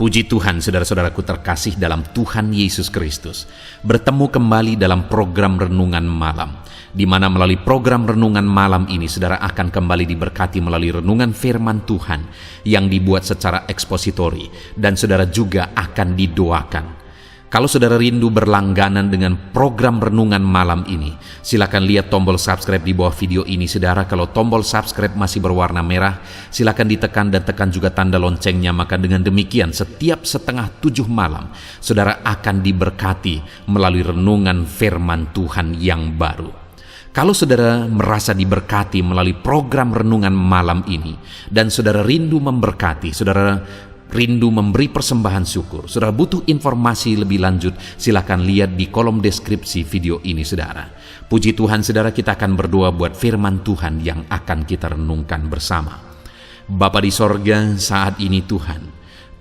Puji Tuhan, saudara-saudaraku terkasih dalam Tuhan Yesus Kristus. Bertemu kembali dalam program Renungan Malam, di mana melalui program Renungan Malam ini, saudara akan kembali diberkati melalui renungan firman Tuhan yang dibuat secara ekspositori, dan saudara juga akan didoakan. Kalau saudara rindu berlangganan dengan program Renungan Malam ini, silakan lihat tombol subscribe di bawah video ini, saudara. Kalau tombol subscribe masih berwarna merah, silakan ditekan dan tekan juga tanda loncengnya. Maka dengan demikian, setiap 6:30 malam, saudara akan diberkati melalui renungan firman Tuhan yang baru. Kalau saudara merasa diberkati melalui program Renungan Malam ini, dan saudara rindu memberkati, saudara rindu memberi persembahan syukur, saudara butuh informasi lebih lanjut, silakan lihat di kolom deskripsi video ini, saudara. Puji Tuhan, saudara, kita akan berdoa buat firman Tuhan yang akan kita renungkan bersama. Bapa di sorga, saat ini Tuhan,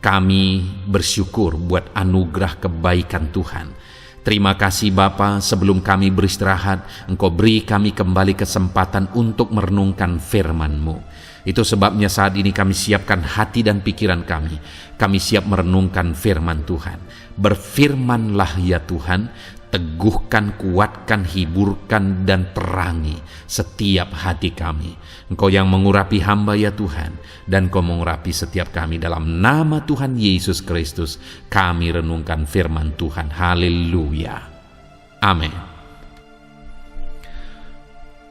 kami bersyukur buat anugerah kebaikan Tuhan. Terima kasih Bapa, sebelum kami beristirahat, Engkau beri kami kembali kesempatan untuk merenungkan firman-Mu. Itu sebabnya saat ini kami siapkan hati dan pikiran kami. Kami siap merenungkan firman Tuhan. Berfirmanlah ya Tuhan, teguhkan, kuatkan, hiburkan, dan perangi setiap hati kami. Engkau yang mengurapi hamba ya Tuhan, dan Engkau mengurapi setiap kami. Dalam nama Tuhan Yesus Kristus, kami renungkan firman Tuhan. Haleluya. Amin.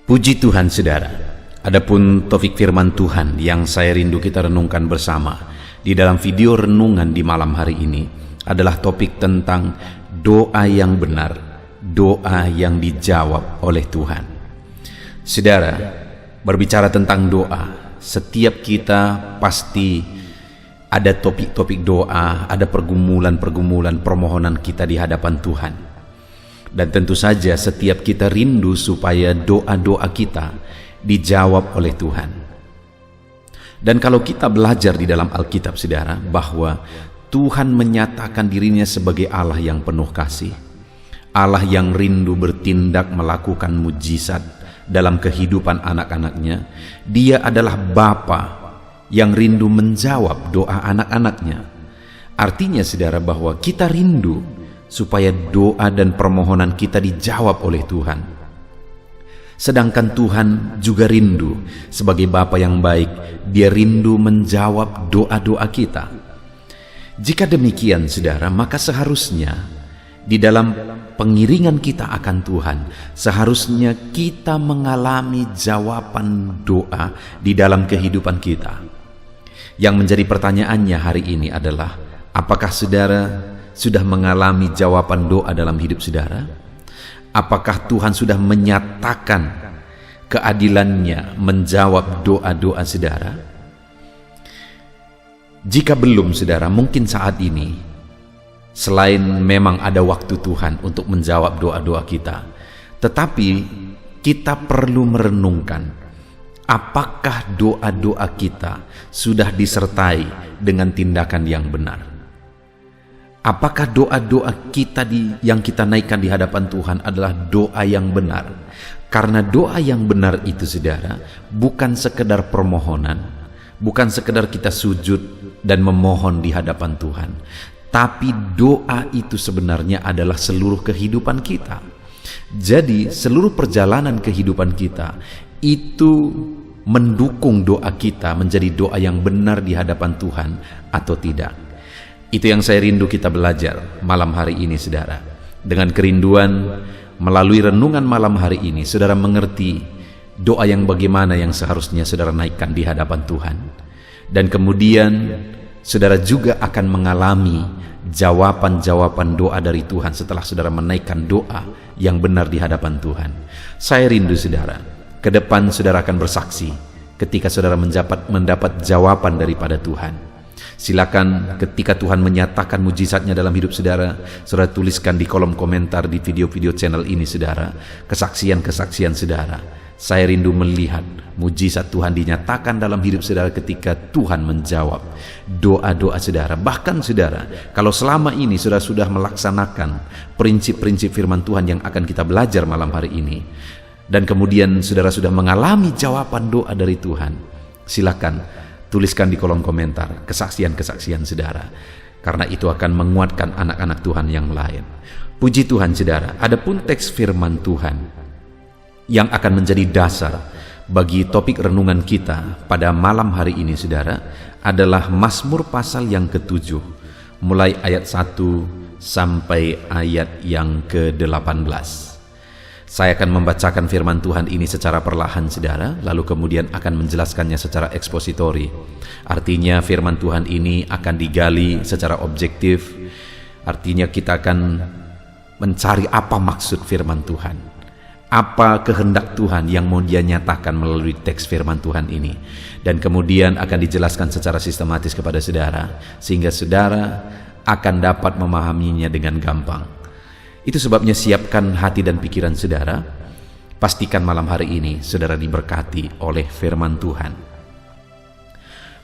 Puji Tuhan, saudara. Adapun topik firman Tuhan yang saya rindu kita renungkan bersama di dalam video renungan di malam hari ini adalah topik tentang doa yang benar, doa yang dijawab oleh Tuhan. Saudara, berbicara tentang doa, setiap kita pasti ada topik-topik doa, ada pergumulan-pergumulan permohonan kita di hadapan Tuhan. Dan tentu saja setiap kita rindu supaya doa-doa kita dijawab oleh Tuhan. Dan kalau kita belajar di dalam Alkitab, saudara, bahwa Tuhan menyatakan dirinya sebagai Allah yang penuh kasih, Allah yang rindu bertindak melakukan mujizat dalam kehidupan anak-anaknya. Dia adalah Bapa yang rindu menjawab doa anak-anaknya. Artinya, saudara, bahwa kita rindu supaya doa dan permohonan kita dijawab oleh Tuhan. Sedangkan Tuhan juga rindu sebagai Bapa yang baik, Dia rindu menjawab doa-doa kita. Jika demikian, saudara, maka seharusnya di dalam pengiringan kita akan Tuhan, seharusnya kita mengalami jawaban doa di dalam kehidupan kita. Yang menjadi pertanyaannya hari ini adalah, apakah saudara sudah mengalami jawaban doa dalam hidup saudara? Apakah Tuhan sudah menyatakan keadilannya menjawab doa-doa saudara? Jika belum, saudara, mungkin saat ini, selain memang ada waktu Tuhan untuk menjawab doa-doa kita, tetapi kita perlu merenungkan, apakah doa-doa kita sudah disertai dengan tindakan yang benar? Apakah doa-doa kita yang kita naikkan di hadapan Tuhan adalah doa yang benar? Karena doa yang benar itu, saudara, bukan sekedar permohonan, bukan sekedar kita sujud dan memohon di hadapan Tuhan, tapi doa itu sebenarnya adalah seluruh kehidupan kita. Jadi seluruh perjalanan kehidupan kita itu mendukung doa kita menjadi doa yang benar di hadapan Tuhan atau tidak. Itu yang saya rindu kita belajar malam hari ini, saudara. Dengan kerinduan melalui renungan malam hari ini, saudara mengerti doa yang bagaimana yang seharusnya saudara naikkan di hadapan Tuhan. Dan kemudian saudara juga akan mengalami jawaban-jawaban doa dari Tuhan setelah saudara menaikkan doa yang benar di hadapan Tuhan. Saya rindu, saudara, ke depan saudara akan bersaksi ketika saudara mendapat jawaban daripada Tuhan. Silakan ketika Tuhan menyatakan mujizatnya dalam hidup saudara, saudara tuliskan di kolom komentar di video-video channel ini, saudara, kesaksian-kesaksian saudara. Saya rindu melihat mujizat Tuhan dinyatakan dalam hidup saudara ketika Tuhan menjawab doa-doa saudara. Bahkan, saudara, kalau selama ini saudara sudah melaksanakan prinsip-prinsip firman Tuhan yang akan kita belajar malam hari ini, dan kemudian saudara sudah mengalami jawaban doa dari Tuhan, silakan tuliskan di kolom komentar kesaksian-kesaksian saudara. karena itu akan menguatkan anak-anak Tuhan yang lain. Puji Tuhan saudara, adapun teks firman Tuhan yang akan menjadi dasar bagi topik renungan kita pada malam hari ini saudara adalah Mazmur pasal yang ke-7 mulai ayat 1 sampai ayat yang ke-18. Saya akan membacakan firman Tuhan ini secara perlahan saudara, lalu kemudian akan menjelaskannya secara ekspositori. Artinya firman Tuhan ini akan digali secara objektif. Artinya kita akan mencari apa maksud firman Tuhan, apa kehendak Tuhan yang mau Dia nyatakan melalui teks firman Tuhan ini, dan kemudian akan dijelaskan secara sistematis kepada saudara, sehingga saudara akan dapat memahaminya dengan gampang. Itu sebabnya siapkan hati dan pikiran saudara. Pastikan malam hari ini saudara diberkati oleh firman Tuhan.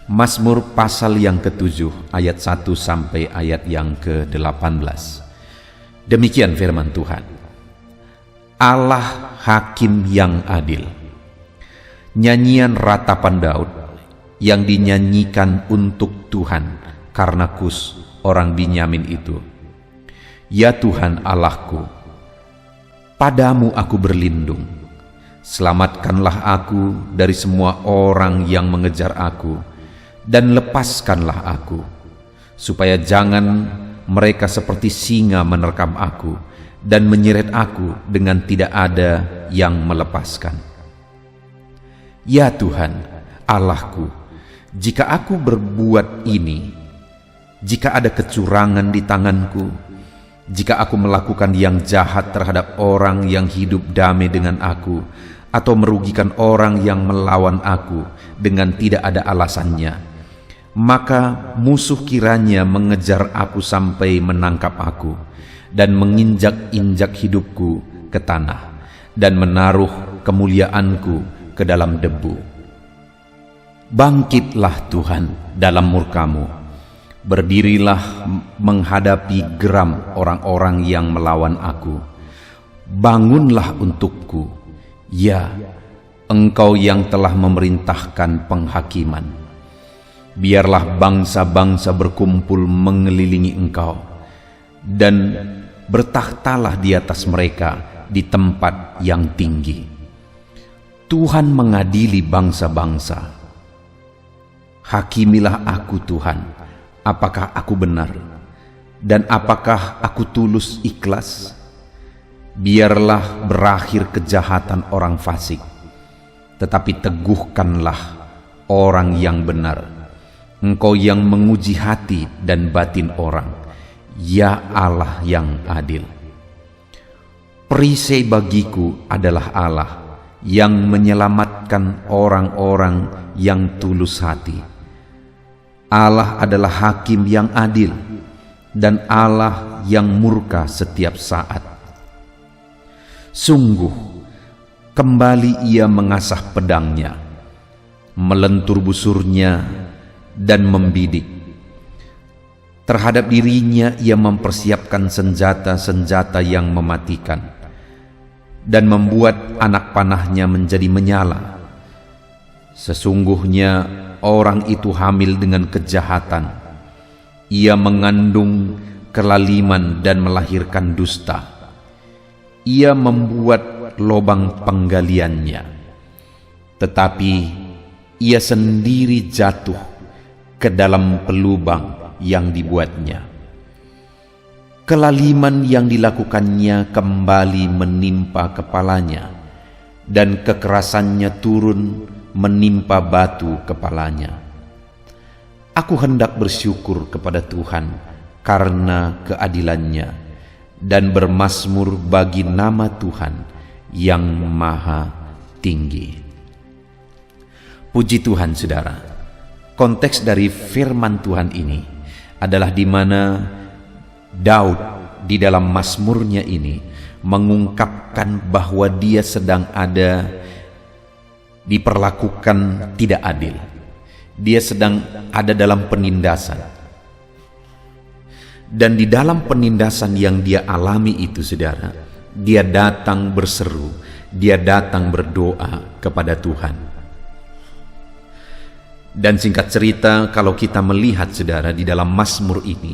Mazmur pasal yang ke-7 ayat 1 sampai ayat yang ke-18. Demikian firman Tuhan. Allah hakim yang adil. Nyanyian ratapan Daud yang dinyanyikan untuk Tuhan karena Kus orang Binyamin itu. Ya Tuhan Allahku, padamu aku berlindung. Selamatkanlah aku dari semua orang yang mengejar aku, dan lepaskanlah aku, supaya jangan mereka seperti singa menerkam aku dan menyeret aku dengan tidak ada yang melepaskan. Ya Tuhan Allahku, jika aku berbuat ini, jika ada kecurangan di tanganku, jika aku melakukan yang jahat terhadap orang yang hidup damai dengan aku, atau merugikan orang yang melawan aku dengan tidak ada alasannya, maka musuh kiranya mengejar aku sampai menangkap aku, dan menginjak-injak hidupku ke tanah, dan menaruh kemuliaanku ke dalam debu. Bangkitlah Tuhan dalam murka-Mu, berdirilah menghadapi geram orang-orang yang melawan aku. Bangunlah untukku, ya Engkau yang telah memerintahkan penghakiman. Biarlah bangsa-bangsa berkumpul mengelilingi Engkau, dan bertakhtalah di atas mereka di tempat yang tinggi. Tuhan mengadili bangsa-bangsa. Hakimilah aku Tuhan, apakah aku benar, dan apakah aku tulus ikhlas? Biarlah berakhir kejahatan orang fasik, tetapi teguhkanlah orang yang benar. Engkau yang menguji hati dan batin orang, ya Allah yang adil. Perisai bagiku adalah Allah yang menyelamatkan orang-orang yang tulus hati. Allah adalah hakim yang adil, dan Allah yang murka setiap saat. Sungguh, kembali Ia mengasah pedangnya, melentur busurnya, dan membidik. Terhadap dirinya Ia mempersiapkan senjata-senjata yang mematikan, dan membuat anak panahnya menjadi menyala. Sesungguhnya orang itu hamil dengan kejahatan. Ia mengandung kelaliman dan melahirkan dusta. Ia membuat lubang penggaliannya, tetapi ia sendiri jatuh ke dalam pelubang yang dibuatnya. Kelaliman yang dilakukannya kembali menimpa kepalanya, dan kekerasannya turun menimpa batu kepalanya. Aku hendak bersyukur kepada Tuhan karena keadilannya, dan bermazmur bagi nama Tuhan yang maha tinggi. Puji Tuhan saudara, konteks dari firman Tuhan ini adalah di mana Daud di dalam mazmurnya ini mengungkapkan bahwa dia sedang ada diperlakukan tidak adil. Dia sedang ada dalam penindasan. Dan di dalam penindasan yang dia alami itu saudara, dia datang berseru, dia datang berdoa kepada Tuhan. Dan singkat cerita, kalau kita melihat saudara di dalam mazmur ini,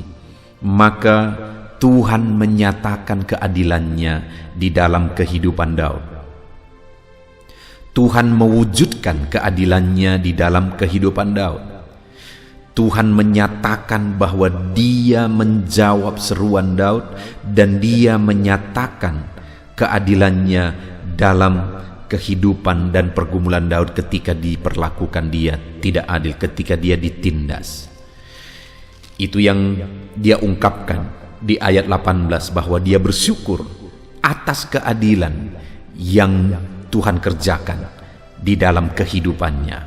maka Tuhan menyatakan keadilannya di dalam kehidupan Daud. Tuhan mewujudkan keadilannya di dalam kehidupan Daud. Tuhan menyatakan bahwa Dia menjawab seruan Daud dan Dia menyatakan keadilannya dalam kehidupan dan pergumulan Daud ketika diperlakukan dia tidak adil, ketika dia ditindas. Itu yang dia ungkapkan di ayat 18, bahwa dia bersyukur atas keadilan yang Tuhan kerjakan di dalam kehidupannya.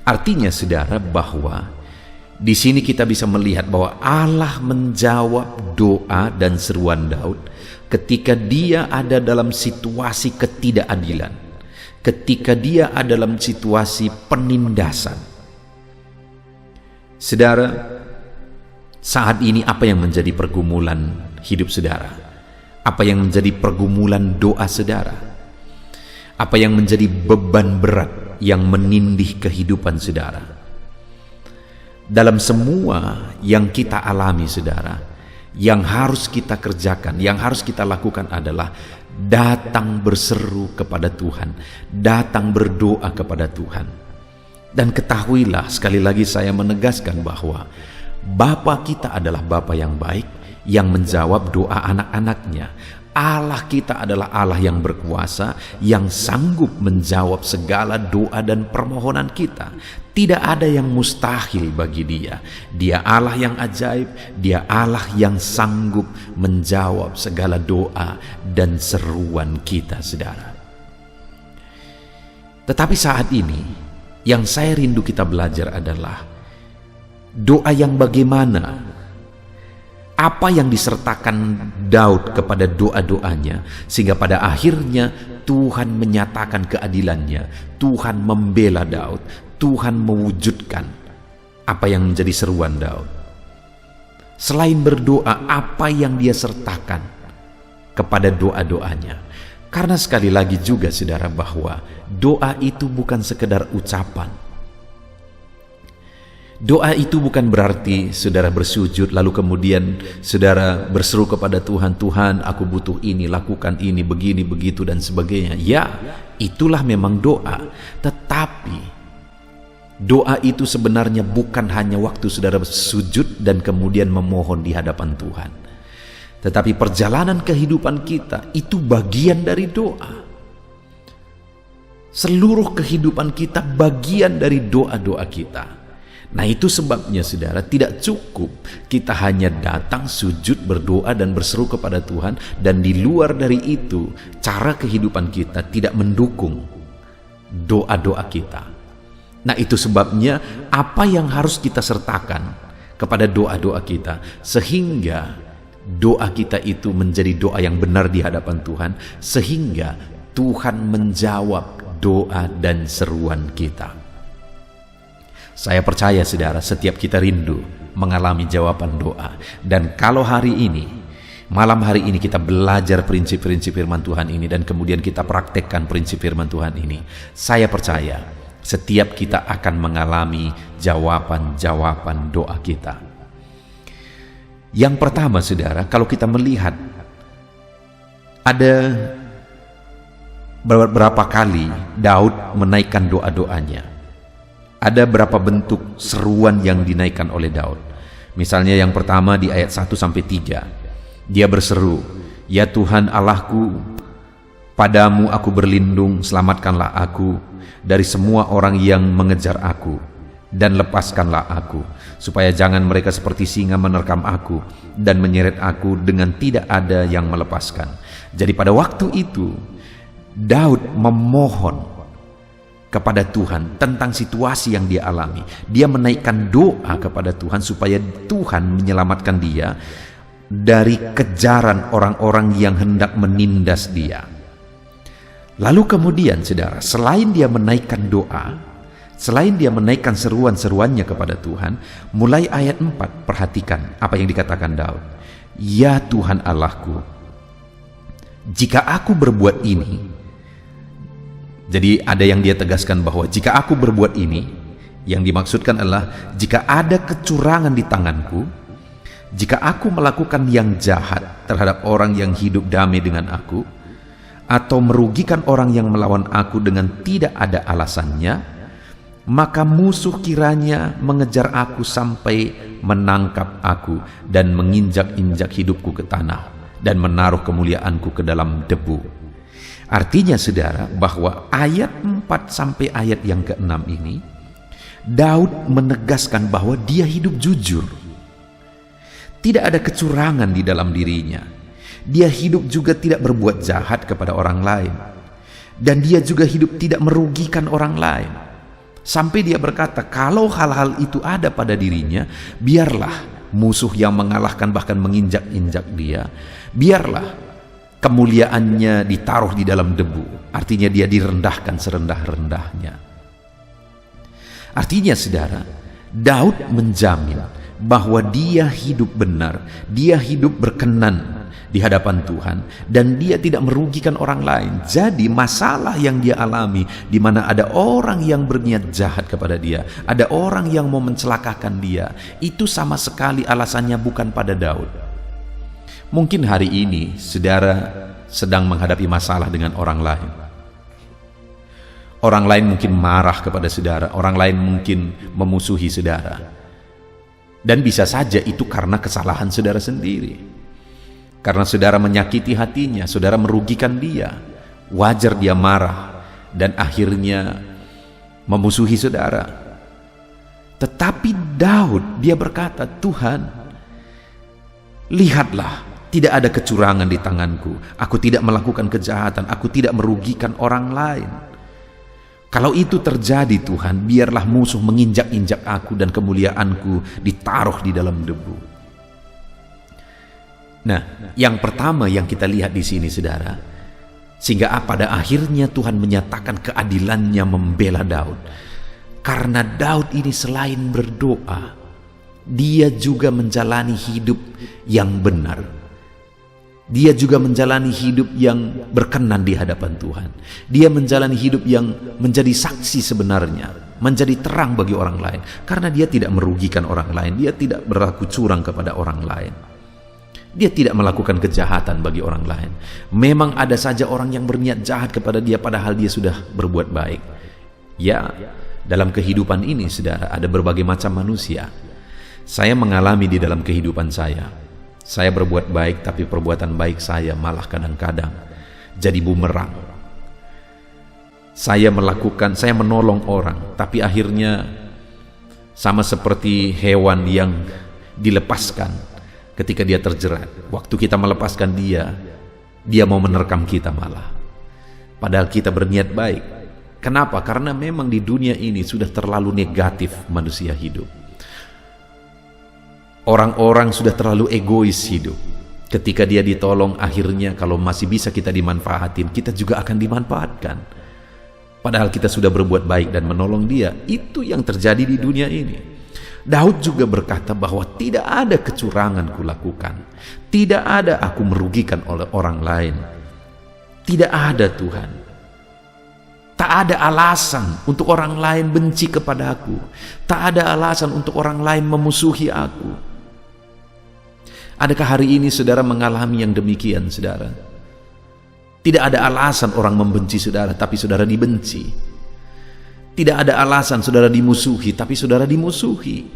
Artinya saudara, bahwa di sini kita bisa melihat bahwa Allah menjawab doa dan seruan Daud ketika dia ada dalam situasi ketidakadilan, ketika dia ada dalam situasi penindasan. Saudara, saat ini apa yang menjadi pergumulan hidup saudara? Apa yang menjadi pergumulan doa saudara? Apa yang menjadi beban berat yang menindih kehidupan saudara? Dalam semua yang kita alami saudara, yang harus kita kerjakan, yang harus kita lakukan adalah datang berseru kepada Tuhan, datang berdoa kepada Tuhan. Dan ketahuilah, sekali lagi saya menegaskan bahwa Bapa kita adalah Bapa yang baik, yang menjawab doa anak-anaknya. Allah kita adalah Allah yang berkuasa, yang sanggup menjawab segala doa dan permohonan kita. Tidak ada yang mustahil bagi Dia. Dia Allah yang ajaib, Dia Allah yang sanggup menjawab segala doa dan seruan kita, saudara. Tetapi saat ini, yang saya rindu kita belajar adalah doa yang bagaimana. Apa yang disertakan Daud kepada doa-doanya, sehingga pada akhirnya Tuhan menyatakan keadilannya, Tuhan membela Daud, Tuhan mewujudkan apa yang menjadi seruan Daud. Selain berdoa, apa yang dia sertakan kepada doa-doanya? Karena sekali lagi juga saudara, bahwa doa itu bukan sekedar ucapan. Doa itu bukan berarti saudara bersujud lalu kemudian saudara berseru kepada Tuhan, Tuhan aku butuh ini, lakukan ini, begini, begitu dan sebagainya. Ya, itulah memang doa. Tetapi doa itu sebenarnya bukan hanya waktu saudara bersujud dan kemudian memohon di hadapan Tuhan. Tetapi perjalanan kehidupan kita itu bagian dari doa. Seluruh kehidupan kita bagian dari doa-doa kita. Nah, itu sebabnya saudara, tidak cukup kita hanya datang sujud, berdoa dan berseru kepada Tuhan, dan di luar dari itu cara kehidupan kita tidak mendukung doa-doa kita. Nah, itu sebabnya apa yang harus kita sertakan kepada doa-doa kita, sehingga doa kita itu menjadi doa yang benar di hadapan Tuhan, sehingga Tuhan menjawab doa dan seruan kita. Saya percaya saudara, setiap kita rindu mengalami jawaban doa. Dan kalau hari ini, malam hari ini kita belajar prinsip-prinsip firman Tuhan ini dan kemudian kita praktekkan prinsip firman Tuhan ini, saya percaya setiap kita akan mengalami jawaban-jawaban doa kita. Yang pertama saudara, kalau kita melihat ada beberapa kali Daud menaikkan doa-doanya. Ada berapa bentuk seruan yang dinaikkan oleh Daud. Misalnya yang pertama di ayat 1-3. Dia berseru, "Ya Tuhan Allahku, padamu aku berlindung, selamatkanlah aku dari semua orang yang mengejar aku, dan lepaskanlah aku, supaya jangan mereka seperti singa menerkam aku dan menyeret aku dengan tidak ada yang melepaskan." Jadi pada waktu itu Daud memohon kepada Tuhan tentang situasi yang dia alami. Dia menaikkan doa kepada Tuhan supaya Tuhan menyelamatkan dia dari kejaran orang-orang yang hendak menindas dia. Lalu kemudian saudara, selain dia menaikkan doa, selain dia menaikkan seruan-seruannya kepada Tuhan, mulai ayat 4 perhatikan apa yang dikatakan Daud. "Ya Tuhan Allahku, jika aku berbuat ini." Jadi ada yang dia tegaskan bahwa jika aku berbuat ini, yang dimaksudkan adalah jika ada kecurangan di tanganku, Jika aku melakukan yang jahat terhadap orang yang hidup damai dengan aku, atau merugikan orang yang melawan aku dengan tidak ada alasannya, maka musuh kiranya mengejar aku sampai menangkap aku dan menginjak-injak hidupku ke tanah dan menaruh kemuliaanku ke dalam debu. Artinya saudara, bahwa ayat 4 sampai ayat yang ke-6 ini, Daud menegaskan bahwa dia hidup jujur. Tidak ada kecurangan di dalam dirinya. Dia hidup juga tidak berbuat jahat kepada orang lain. Dan dia juga hidup tidak merugikan orang lain. Sampai dia berkata, kalau hal-hal itu ada pada dirinya, biarlah musuh yang mengalahkan bahkan menginjak-injak dia, biarlah kemuliaannya ditaruh di dalam debu. Artinya dia direndahkan serendah-rendahnya. Artinya saudara, Daud menjamin bahwa dia hidup benar, dia hidup berkenan di hadapan Tuhan, dan dia tidak merugikan orang lain. Jadi masalah yang dia alami, di mana ada orang yang berniat jahat kepada dia, ada orang yang mau mencelakakan dia, itu sama sekali alasannya bukan pada Daud. Mungkin hari ini saudara sedang menghadapi masalah dengan orang lain. Orang lain mungkin marah kepada saudara, orang lain mungkin memusuhi saudara. Dan bisa saja itu karena kesalahan saudara sendiri. Karena saudara menyakiti hatinya, saudara merugikan dia. Wajar dia marah dan akhirnya memusuhi saudara. Tetapi Daud, dia berkata, Tuhan, lihatlah, tidak ada kecurangan di tanganku. Aku tidak melakukan kejahatan, aku tidak merugikan orang lain. Kalau itu terjadi Tuhan, biarlah musuh menginjak-injak aku dan kemuliaanku ditaruh di dalam debu. Nah, yang pertama yang kita lihat di sini saudara, sehingga pada akhirnya Tuhan menyatakan keadilannya membela Daud. Karena Daud ini selain berdoa, dia juga menjalani hidup yang benar. Dia juga menjalani hidup yang berkenan di hadapan Tuhan. Dia menjalani hidup yang menjadi saksi sebenarnya, menjadi terang bagi orang lain. Karena dia tidak merugikan orang lain, dia tidak berlaku curang kepada orang lain. Dia tidak melakukan kejahatan bagi orang lain. Memang ada saja orang yang berniat jahat kepada dia padahal dia sudah berbuat baik. Ya, dalam kehidupan ini saudara, ada berbagai macam manusia. Saya mengalami di dalam kehidupan saya. Saya berbuat baik, tapi perbuatan baik saya malah kadang-kadang jadi bumerang. Saya menolong orang, tapi akhirnya sama seperti hewan yang dilepaskan ketika dia terjerat. Waktu kita melepaskan dia mau menerkam kita malah. Padahal kita berniat baik. Kenapa? Karena memang di dunia ini sudah terlalu negatif manusia hidup. Orang-orang sudah terlalu egois hidup. Ketika dia ditolong, akhirnya kalau masih bisa kita dimanfaatin, kita juga akan dimanfaatkan. Padahal kita sudah berbuat baik dan menolong dia. Itu yang terjadi di dunia ini. Daud juga berkata bahwa tidak ada kecurangan kulakukan. Tidak ada aku merugikan oleh orang lain. Tidak ada Tuhan. Tak ada alasan untuk orang lain benci kepada aku. Tak ada alasan untuk orang lain memusuhi aku. Adakah hari ini saudara mengalami yang demikian saudara? Tidak ada alasan orang membenci saudara, tapi saudara dibenci. Tidak ada alasan saudara dimusuhi, tapi saudara dimusuhi.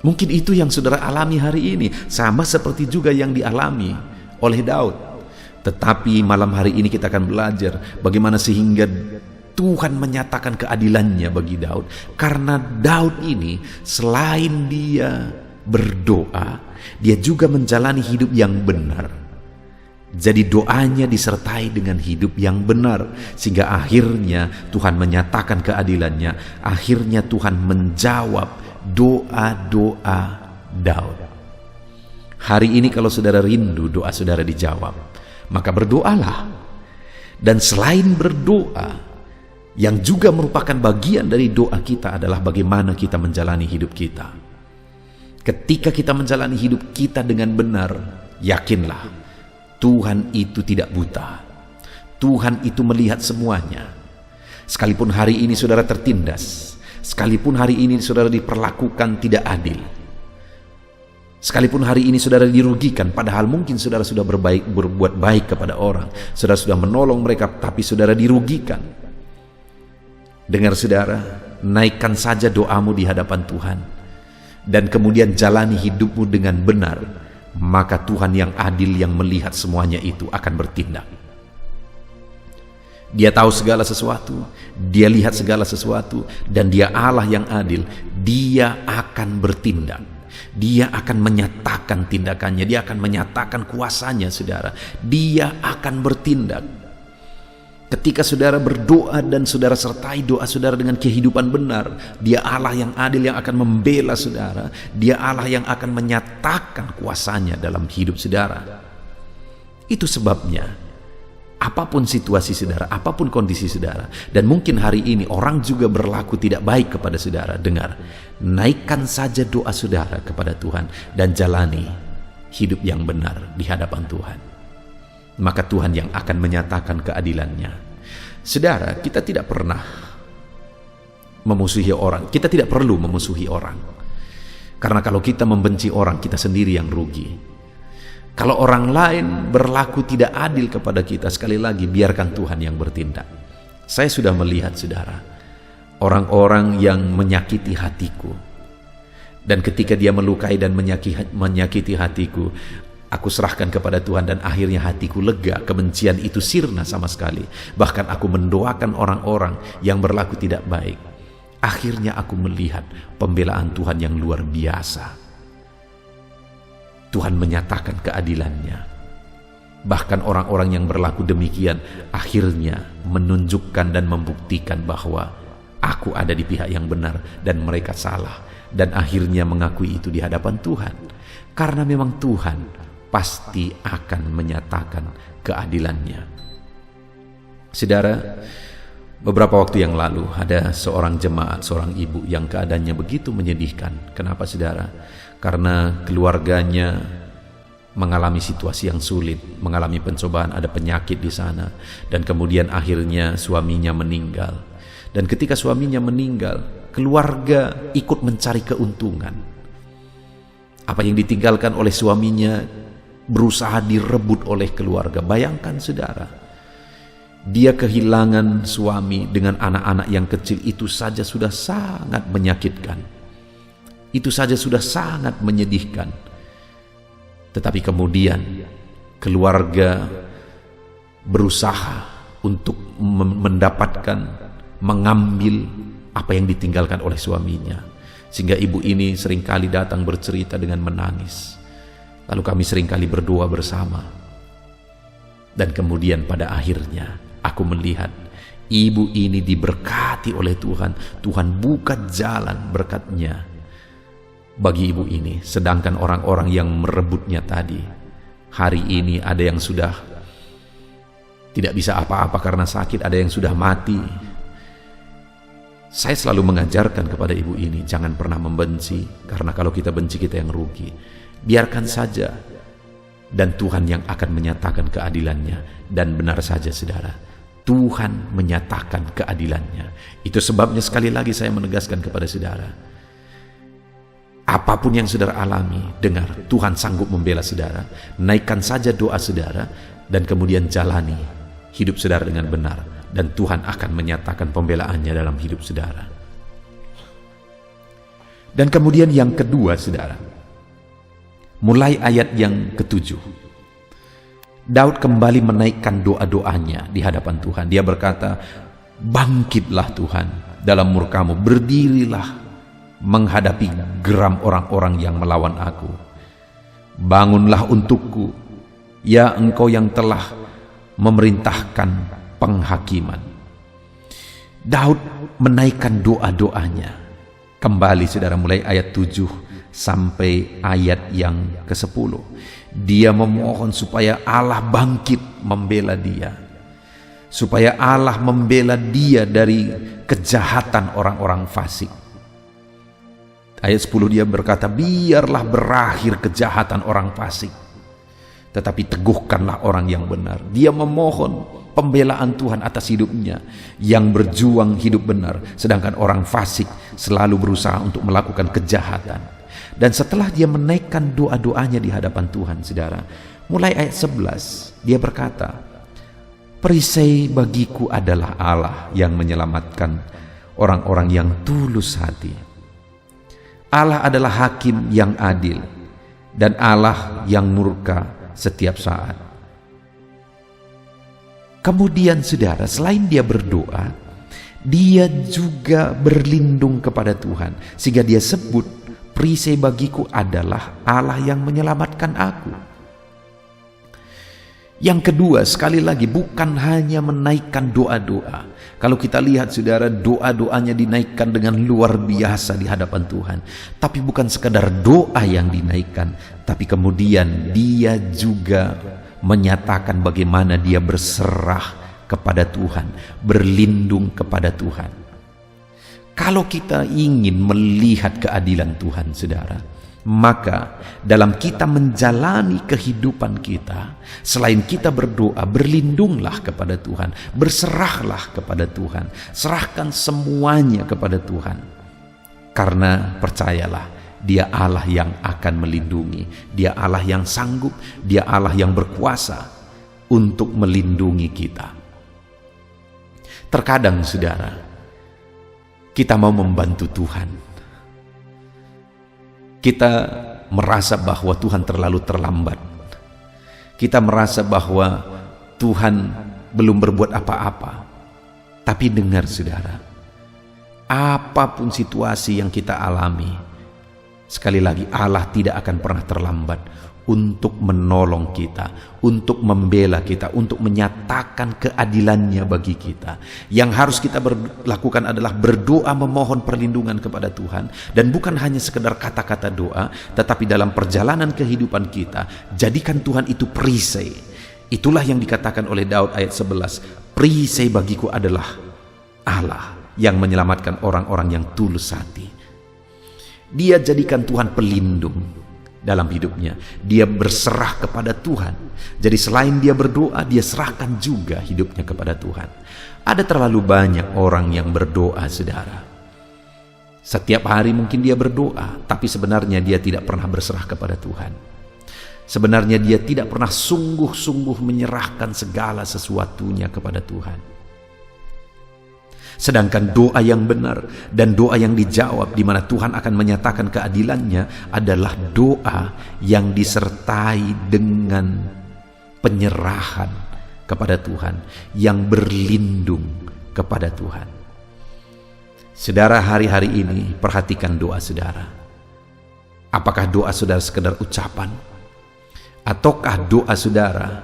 Mungkin itu yang saudara alami hari ini, sama seperti juga yang dialami oleh Daud. Tetapi malam hari ini kita akan belajar bagaimana sehingga Tuhan menyatakan keadilannya bagi Daud. Karena Daud ini selain dia berdoa, dia juga menjalani hidup yang benar. Jadi doanya disertai dengan hidup yang benar, sehingga akhirnya Tuhan menyatakan keadilannya. Akhirnya Tuhan menjawab doa-doa Daud. Hari ini kalau saudara rindu doa saudara dijawab, maka berdoalah. Dan selain berdoa, yang juga merupakan bagian dari doa kita adalah bagaimana kita menjalani hidup kita. Ketika kita menjalani hidup kita dengan benar, yakinlah Tuhan itu tidak buta. Tuhan itu melihat semuanya. Sekalipun hari ini saudara tertindas, sekalipun hari ini saudara diperlakukan tidak adil, Sekalipun hari ini saudara dirugikan, padahal mungkin saudara sudah berbuat baik kepada orang, saudara sudah menolong mereka, tapi saudara dirugikan. Dengar saudara, naikkan saja doamu di hadapan Tuhan, dan kemudian jalani hidupmu dengan benar, maka Tuhan yang adil yang melihat semuanya itu akan bertindak. Dia tahu segala sesuatu, dia lihat segala sesuatu, dan dia Allah yang adil. Dia akan bertindak. Dia akan menyatakan tindakannya, dia akan menyatakan kuasanya, saudara. Dia akan bertindak. Ketika saudara berdoa dan saudara sertai doa saudara dengan kehidupan benar, dia Allah yang adil yang akan membela saudara. Dia Allah yang akan menyatakan kuasanya dalam hidup saudara. Itu sebabnya, apapun situasi saudara, apapun kondisi saudara, dan mungkin hari ini orang juga berlaku tidak baik kepada saudara, dengar, naikkan saja doa saudara kepada Tuhan dan jalani hidup yang benar di hadapan Tuhan. Maka Tuhan yang akan menyatakan keadilannya. Saudara, kita tidak pernah memusuhi orang, kita tidak perlu memusuhi orang. Karena kalau kita membenci orang, kita sendiri yang rugi. Kalau orang lain berlaku tidak adil kepada kita, sekali lagi biarkan Tuhan yang bertindak. Saya sudah melihat saudara, orang-orang yang menyakiti hatiku, dan ketika dia melukai dan menyakiti hatiku, aku serahkan kepada Tuhan dan akhirnya hatiku lega, kebencian itu sirna sama sekali. Bahkan aku mendoakan orang-orang yang berlaku tidak baik. Akhirnya aku melihat pembelaan Tuhan yang luar biasa. Tuhan menyatakan keadilannya. Bahkan orang-orang yang berlaku demikian akhirnya menunjukkan dan membuktikan bahwa aku ada di pihak yang benar dan mereka salah. Dan akhirnya mengakui itu di hadapan Tuhan. Karena memang Tuhan pasti akan menyatakan keadilannya. Saudara, beberapa waktu yang lalu ada seorang jemaat, seorang ibu yang keadaannya begitu menyedihkan. Kenapa saudara? Karena keluarganya mengalami situasi yang sulit, mengalami pencobaan, ada penyakit di sana, dan kemudian akhirnya suaminya meninggal. Dan ketika suaminya meninggal, keluarga ikut mencari keuntungan. Apa yang ditinggalkan oleh suaminya berusaha direbut oleh keluarga. Bayangkan saudara, dia kehilangan suami dengan anak-anak yang kecil, itu saja sudah sangat menyakitkan. Itu saja sudah sangat menyedihkan. Tetapi kemudian keluarga berusaha untuk mendapatkan, mengambil apa yang ditinggalkan oleh suaminya. Sehingga ibu ini seringkali datang bercerita dengan menangis. Lalu kami seringkali berdoa bersama. Dan kemudian pada akhirnya aku melihat ibu ini diberkati oleh Tuhan. Tuhan buka jalan berkatnya bagi ibu ini. Sedangkan orang-orang yang merebutnya tadi, hari ini ada yang sudah tidak bisa apa-apa karena sakit, ada yang sudah mati. Saya selalu mengajarkan kepada ibu ini, jangan pernah membenci, karena kalau kita benci kita yang rugi. Biarkan saja, dan Tuhan yang akan menyatakan keadilannya. Dan benar saja saudara, Tuhan menyatakan keadilannya. Itu sebabnya sekali lagi saya menegaskan kepada saudara, apapun yang saudara alami, dengar, Tuhan sanggup membela saudara. Naikkan saja doa saudara, dan kemudian jalani hidup saudara dengan benar, dan Tuhan akan menyatakan pembelaannya dalam hidup saudara. Dan kemudian yang kedua saudara, mulai ayat yang ke-7, Daud kembali menaikkan doa-doanya di hadapan Tuhan. Dia berkata, bangkitlah Tuhan dalam murkamu, berdirilah menghadapi geram orang-orang yang melawan aku. Bangunlah untukku, ya Engkau yang telah memerintahkan penghakiman. Daud menaikkan doa-doanya. Kembali saudara, mulai ayat 7 sampai ayat yang ke-10. Dia memohon supaya Allah bangkit membela dia. Supaya Allah membela dia dari kejahatan orang-orang fasik. Ayat 10 dia berkata, biarlah berakhir kejahatan orang fasik, tetapi teguhkanlah orang yang benar. Dia memohon pembelaan Tuhan atas hidupnya yang berjuang hidup benar, sedangkan orang fasik selalu berusaha untuk melakukan kejahatan. Dan setelah dia menaikkan doa-doanya di hadapan Tuhan, saudara, mulai ayat 11, dia berkata, "Perisai bagiku adalah Allah yang menyelamatkan orang-orang yang tulus hati. Allah adalah hakim yang adil, dan Allah yang murka setiap saat." Kemudian saudara, selain dia berdoa, dia juga berlindung kepada Tuhan, sehingga dia sebut, "Perisai bagiku adalah Allah yang menyelamatkan aku." Yang kedua, sekali lagi, bukan hanya menaikkan doa-doa. Kalau kita lihat saudara, doa-doanya dinaikkan dengan luar biasa di hadapan Tuhan. Tapi bukan sekadar doa yang dinaikkan, tapi kemudian dia juga menyatakan bagaimana dia berserah kepada Tuhan, berlindung kepada Tuhan. Kalau kita ingin melihat keadilan Tuhan, saudara, maka dalam kita menjalani kehidupan kita, selain kita berdoa, berlindunglah kepada Tuhan, berserahlah kepada Tuhan, serahkan semuanya kepada Tuhan. Karena percayalah, Dia Allah yang akan melindungi, Dia Allah yang sanggup, Dia Allah yang berkuasa untuk melindungi kita. Terkadang saudara, kita mau membantu Tuhan, kita merasa bahwa Tuhan terlalu terlambat. Kita merasa bahwa Tuhan belum berbuat apa-apa. Tapi dengar saudara, apapun situasi yang kita alami, sekali lagi Allah tidak akan pernah terlambat untuk menolong kita, untuk membela kita, untuk menyatakan keadilannya bagi kita. Yang harus kita lakukan adalah berdoa memohon perlindungan kepada Tuhan, dan bukan hanya sekedar kata-kata doa, tetapi dalam perjalanan kehidupan kita, jadikan Tuhan itu perisai. Itulah yang dikatakan oleh Daud ayat 11, "Perisai bagiku adalah Allah yang menyelamatkan orang-orang yang tulus hati." Dia jadikan Tuhan pelindung dalam hidupnya. Dia berserah kepada Tuhan. Jadi selain dia berdoa, dia serahkan juga hidupnya kepada Tuhan. Ada terlalu banyak orang yang berdoa, saudara. Setiap hari mungkin dia berdoa, tapi sebenarnya dia tidak pernah berserah kepada Tuhan. Sebenarnya dia tidak pernah sungguh-sungguh menyerahkan segala sesuatunya kepada Tuhan. Sedangkan doa yang benar dan doa yang dijawab, di mana Tuhan akan menyatakan keadilannya, adalah doa yang disertai dengan penyerahan kepada Tuhan, yang berlindung kepada Tuhan. Saudara, hari-hari ini perhatikan doa saudara. Apakah doa saudara sekedar ucapan? Ataukah doa saudara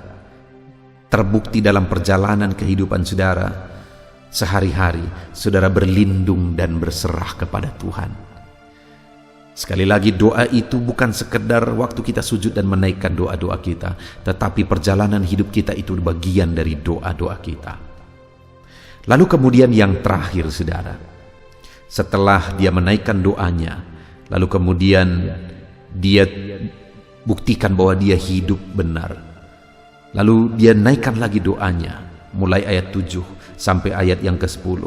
terbukti dalam perjalanan kehidupan saudara? Sehari-hari saudara berlindung dan berserah kepada Tuhan. Sekali lagi, doa itu bukan sekedar waktu kita sujud dan menaikkan doa-doa kita, tetapi perjalanan hidup kita itu bagian dari doa-doa kita. Lalu kemudian yang terakhir saudara, setelah dia menaikkan doanya, lalu kemudian dia buktikan bahwa dia hidup benar. Lalu dia naikkan lagi doanya, mulai ayat 7 sampai ayat yang ke-10.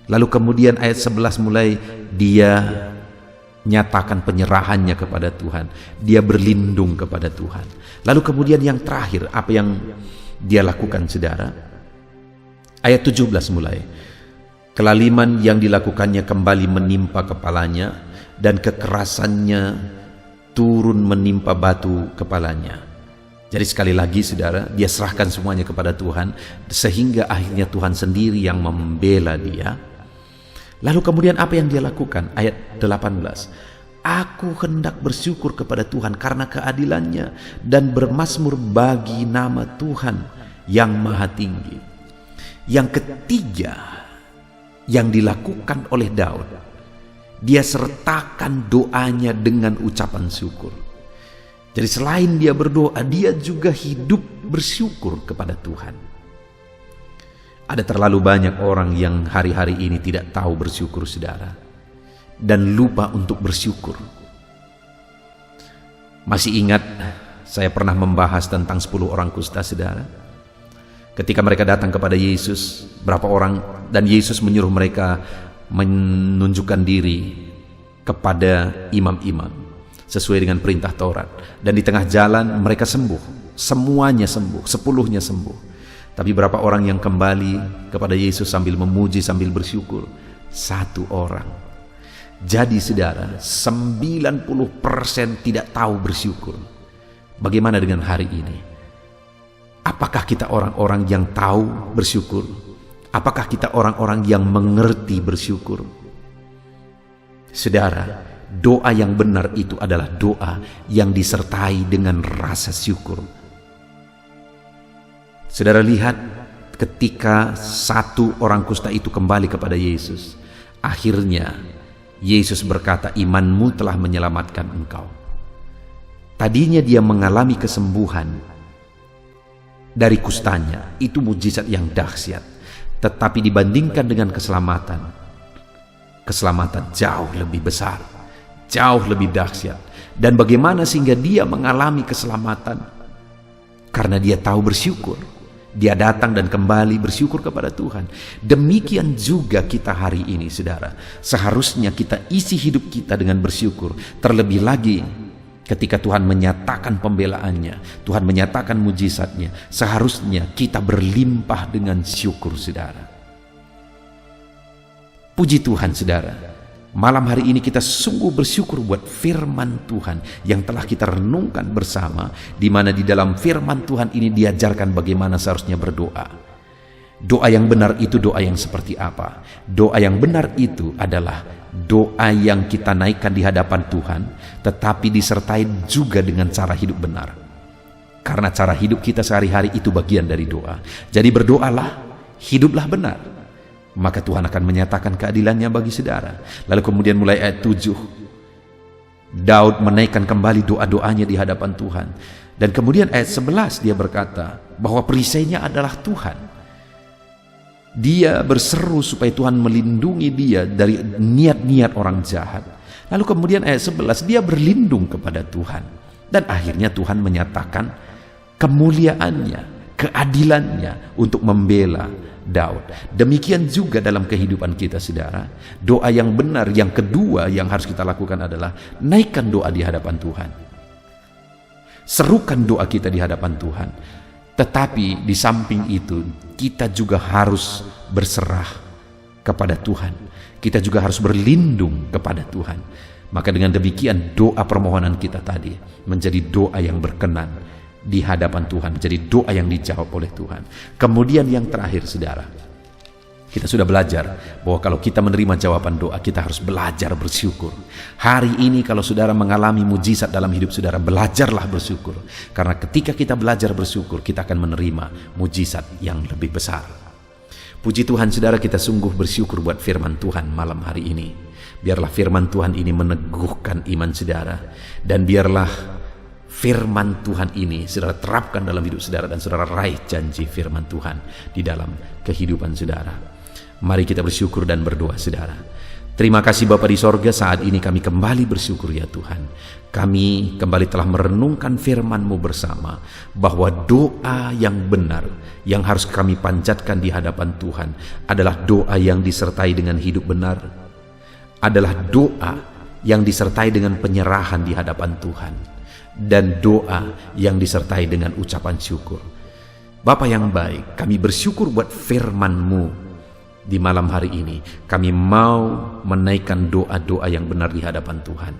Lalu kemudian ayat 11 mulai dia nyatakan penyerahannya kepada Tuhan. Dia berlindung kepada Tuhan. Lalu kemudian yang terakhir, apa yang dia lakukan saudara? Ayat 17 mulai. Kelaliman yang dilakukannya kembali menimpa kepalanya, dan kekerasannya turun menimpa batu kepalanya. Jadi sekali lagi saudara, dia serahkan semuanya kepada Tuhan, sehingga akhirnya Tuhan sendiri yang membela dia. Lalu kemudian apa yang dia lakukan? Ayat 18. "Aku hendak bersyukur kepada Tuhan karena keadilannya, dan bermazmur bagi nama Tuhan yang maha tinggi." Yang ketiga yang dilakukan oleh Daud, dia sertakan doanya dengan ucapan syukur. Jadi selain dia berdoa, dia juga hidup bersyukur kepada Tuhan. Ada terlalu banyak orang yang hari-hari ini tidak tahu bersyukur saudara, dan lupa untuk bersyukur. Masih ingat saya pernah membahas tentang 10 orang kusta saudara? Ketika mereka datang kepada Yesus, berapa orang, dan Yesus menyuruh mereka menunjukkan diri kepada imam-imam sesuai dengan perintah Taurat. Dan di tengah jalan mereka sembuh, semuanya sembuh, 10-nya sembuh. Tapi berapa orang yang kembali kepada Yesus sambil memuji, sambil bersyukur? 1 orang. Jadi saudara, 90% tidak tahu bersyukur. Bagaimana dengan hari ini? Apakah kita orang-orang yang tahu bersyukur? Apakah kita orang-orang yang mengerti bersyukur? Saudara, doa yang benar itu adalah doa yang disertai dengan rasa syukur. Saudara lihat ketika 1 orang kusta itu kembali kepada Yesus, akhirnya Yesus berkata, imanmu telah menyelamatkan engkau. Tadinya dia mengalami kesembuhan dari kustanya, itu mujizat yang dahsyat. Tetapi dibandingkan dengan keselamatan jauh lebih besar, jauh lebih dahsyat. Dan bagaimana sehingga dia mengalami keselamatan? Karena dia tahu bersyukur. Dia datang dan kembali bersyukur kepada Tuhan. Demikian juga kita hari ini, saudara. Seharusnya kita isi hidup kita dengan bersyukur. Terlebih lagi ketika Tuhan menyatakan pembelaannya, Tuhan menyatakan mujizatnya, seharusnya kita berlimpah dengan syukur, saudara. Puji Tuhan, saudara. Malam hari ini kita sungguh bersyukur buat firman Tuhan yang telah kita renungkan bersama, di mana di dalam firman Tuhan ini diajarkan bagaimana seharusnya berdoa. Doa yang benar itu doa yang seperti apa? Doa yang benar itu adalah doa yang kita naikkan di hadapan Tuhan, tetapi disertai juga dengan cara hidup benar. Karena cara hidup kita sehari-hari itu bagian dari doa. Jadi berdoalah, hiduplah benar, maka Tuhan akan menyatakan keadilannya bagi saudara. Lalu kemudian mulai ayat 7, Daud menaikkan kembali doa-doanya di hadapan Tuhan. Dan kemudian ayat 11 dia berkata bahwa perisainya adalah Tuhan. Dia berseru supaya Tuhan melindungi dia dari niat-niat orang jahat. Lalu kemudian ayat 11 dia berlindung kepada Tuhan. Dan akhirnya Tuhan menyatakan kemuliaannya, keadilannya untuk membela Daud. Demikian juga dalam kehidupan kita, saudara. Doa yang benar yang kedua yang harus kita lakukan adalah naikkan doa di hadapan Tuhan. Serukan doa kita di hadapan Tuhan. Tetapi di samping itu kita juga harus berserah kepada Tuhan. Kita juga harus berlindung kepada Tuhan. Maka dengan demikian doa permohonan kita tadi menjadi doa yang berkenan di hadapan Tuhan, menjadi doa yang dijawab oleh Tuhan. Kemudian yang terakhir, saudara, kita sudah belajar bahwa kalau kita menerima jawaban doa, kita harus belajar bersyukur. Hari ini kalau saudara mengalami mujizat dalam hidup saudara, belajarlah bersyukur. Karena ketika kita belajar bersyukur, kita akan menerima mujizat yang lebih besar. Puji Tuhan, saudara, kita sungguh bersyukur buat firman Tuhan malam hari ini. Biarlah firman Tuhan ini meneguhkan iman saudara, dan biarlah firman Tuhan ini saudara terapkan dalam hidup saudara, dan saudara raih janji firman Tuhan di dalam kehidupan saudara. Mari kita bersyukur dan berdoa, saudara. Terima kasih Bapa di sorga, saat ini kami kembali bersyukur ya Tuhan. Kami kembali telah merenungkan firman-Mu bersama, bahwa doa yang benar yang harus kami panjatkan di hadapan Tuhan adalah doa yang disertai dengan hidup benar, adalah doa yang disertai dengan penyerahan di hadapan Tuhan, dan doa yang disertai dengan ucapan syukur. Bapa yang baik, kami bersyukur buat firman-Mu di malam hari ini. Kami mau menaikkan doa-doa yang benar di hadapan Tuhan.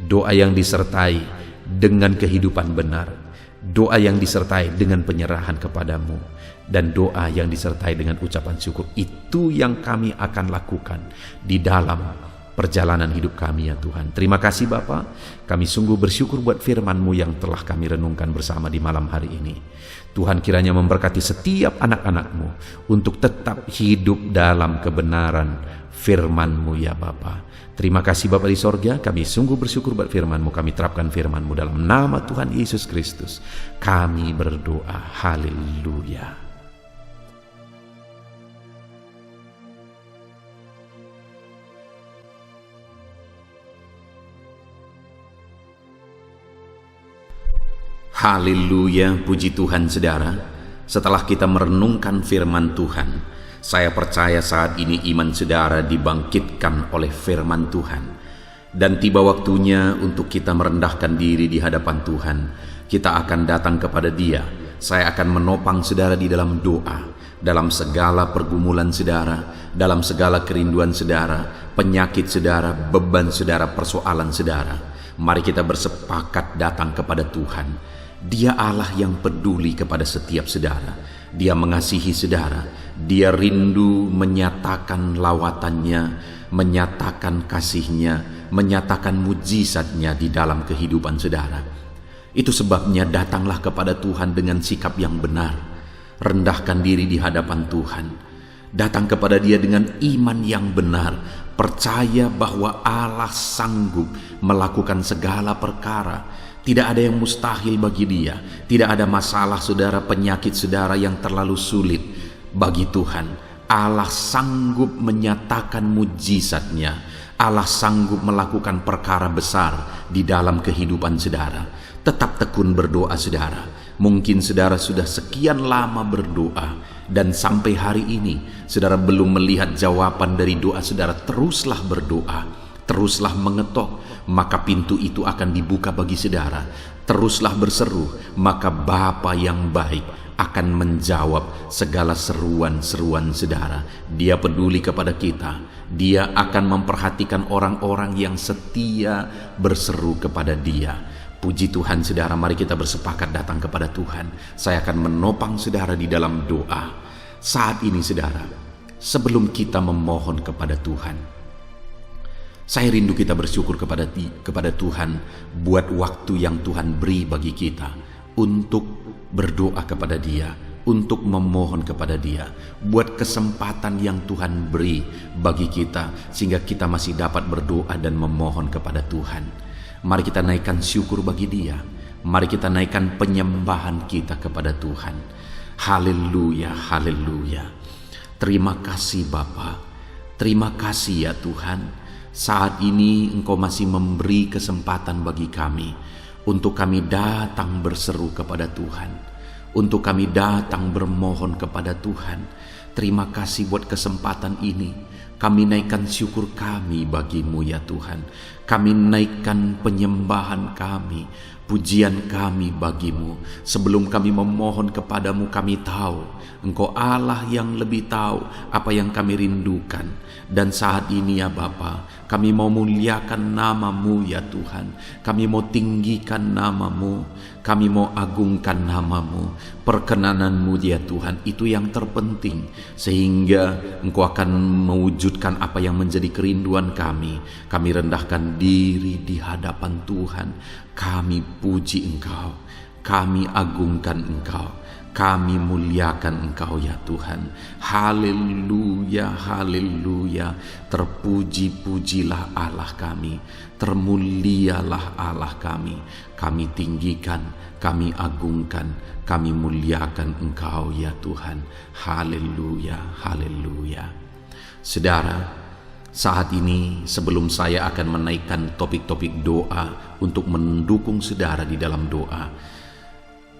Doa yang disertai dengan kehidupan benar, doa yang disertai dengan penyerahan kepadamu, dan doa yang disertai dengan ucapan syukur. Itu yang kami akan lakukan di dalam perjalanan hidup kami ya Tuhan. Terima kasih Bapa. Kami sungguh bersyukur buat firman-Mu yang telah kami renungkan bersama di malam hari ini. Tuhan kiranya memberkati setiap anak-anak-Mu untuk tetap hidup dalam kebenaran firman-Mu ya Bapa. Terima kasih Bapa di sorga. Kami sungguh bersyukur buat firman-Mu. Kami terapkan firman-Mu dalam nama Tuhan Yesus Kristus. Kami berdoa. Haleluya. Haleluya, puji Tuhan saudara. Setelah kita merenungkan firman Tuhan, saya percaya saat ini iman saudara dibangkitkan oleh firman Tuhan. Dan tiba waktunya untuk kita merendahkan diri di hadapan Tuhan. Kita akan datang kepada Dia. Saya akan menopang saudara di dalam doa, dalam segala pergumulan saudara, dalam segala kerinduan saudara, penyakit saudara, beban saudara, persoalan saudara. Mari kita bersepakat datang kepada Tuhan. Dia Allah yang peduli kepada setiap saudara. Dia mengasihi saudara. Dia rindu menyatakan lawatannya, menyatakan kasihnya, menyatakan mujizatnya di dalam kehidupan saudara. Itu sebabnya datanglah kepada Tuhan dengan sikap yang benar. Rendahkan diri di hadapan Tuhan. Datang kepada Dia dengan iman yang benar. Percaya bahwa Allah sanggup melakukan segala perkara. Tidak ada yang mustahil bagi Dia. Tidak ada masalah saudara, penyakit saudara yang terlalu sulit bagi Tuhan. Allah sanggup menyatakan mujizatnya. Allah sanggup melakukan perkara besar di dalam kehidupan saudara. Tetap tekun berdoa saudara. Mungkin saudara sudah sekian lama berdoa dan sampai hari ini saudara belum melihat jawaban dari doa saudara. Teruslah berdoa, teruslah mengetok, maka pintu itu akan dibuka bagi saudara. Teruslah berseru, maka Bapa yang baik akan menjawab segala seruan-seruan saudara. Dia peduli kepada kita. Dia akan memperhatikan orang-orang yang setia berseru kepada Dia. Puji Tuhan saudara, mari kita bersepakat datang kepada Tuhan. Saya akan menopang saudara di dalam doa. Saat ini saudara, sebelum kita memohon kepada Tuhan, saya rindu kita bersyukur kepada Tuhan buat waktu yang Tuhan beri bagi kita untuk berdoa kepada Dia, untuk memohon kepada Dia, buat kesempatan yang Tuhan beri bagi kita sehingga kita masih dapat berdoa dan memohon kepada Tuhan. Mari kita naikkan syukur bagi Dia. Mari kita naikkan penyembahan kita kepada Tuhan. Haleluya, haleluya. Terima kasih Bapa. Terima kasih ya Tuhan. Saat ini Engkau masih memberi kesempatan bagi kami untuk kami datang berseru kepada Tuhan, untuk kami datang bermohon kepada Tuhan. Terima kasih buat kesempatan ini. Kami naikkan syukur kami bagi-Mu ya Tuhan. Kami naikkan penyembahan kami, pujian kami bagi-Mu. Sebelum kami memohon kepadamu, kami tahu Engkau Allah yang lebih tahu apa yang kami rindukan. Dan saat ini ya Bapa, kami mau muliakan nama-Mu ya Tuhan. Kami mau tinggikan nama-Mu, kami mau agungkan nama-Mu. Perkenanan-Mu ya Tuhan, itu yang terpenting, sehingga Engkau akan mewujudkan apa yang menjadi kerinduan kami. Kami rendahkan diri di hadapan Tuhan. Kami puji Engkau, kami agungkan Engkau, kami muliakan Engkau ya Tuhan. Haleluya, haleluya. Terpuji-pujilah Allah kami, termulialah Allah kami. Kami tinggikan, kami agungkan, kami muliakan Engkau ya Tuhan. Haleluya, haleluya. Saudara, saat ini sebelum saya akan menaikkan topik-topik doa untuk mendukung saudara di dalam doa,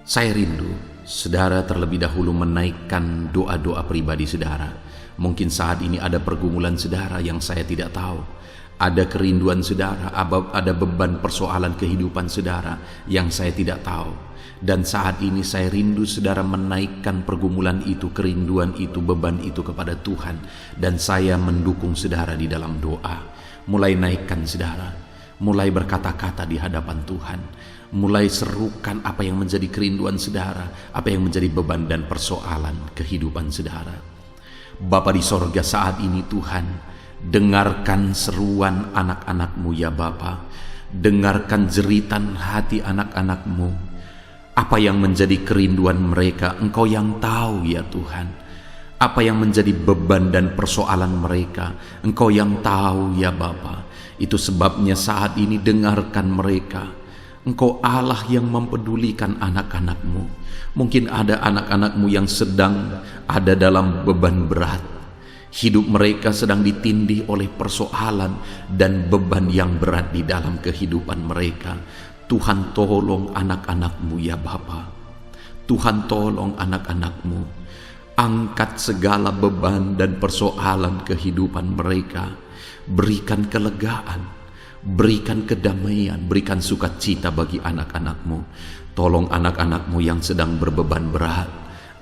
saya rindu saudara terlebih dahulu menaikkan doa-doa pribadi saudara. Mungkin saat ini ada pergumulan saudara yang saya tidak tahu. Ada kerinduan saudara, ada beban persoalan kehidupan saudara yang saya tidak tahu. Dan saat ini saya rindu saudara menaikkan pergumulan itu, kerinduan itu, beban itu kepada Tuhan. Dan saya mendukung saudara di dalam doa. Mulai naikkan saudara, mulai berkata-kata di hadapan Tuhan. Mulai serukan apa yang menjadi kerinduan saudara, apa yang menjadi beban dan persoalan kehidupan saudara. Bapa di sorga, saat ini Tuhan, dengarkan seruan anak-anak-Mu ya Bapa. Dengarkan jeritan hati anak-anak-Mu. Apa yang menjadi kerinduan mereka, Engkau yang tahu ya Tuhan. Apa yang menjadi beban dan persoalan mereka, Engkau yang tahu ya Bapa. Itu sebabnya saat ini dengarkan mereka. Engkau Allah yang mempedulikan anak-anak-Mu. Mungkin ada anak-anak-Mu yang sedang ada dalam beban berat. Hidup mereka sedang ditindih oleh persoalan dan beban yang berat di dalam kehidupan mereka. Tuhan tolong anak-anak-Mu ya Bapa. Tuhan tolong anak-anak-Mu. Angkat segala beban dan persoalan kehidupan mereka. Berikan kelegaan. Berikan kedamaian, berikan sukacita bagi anak-anak-Mu. Tolong anak-anak-Mu yang sedang berbeban berat.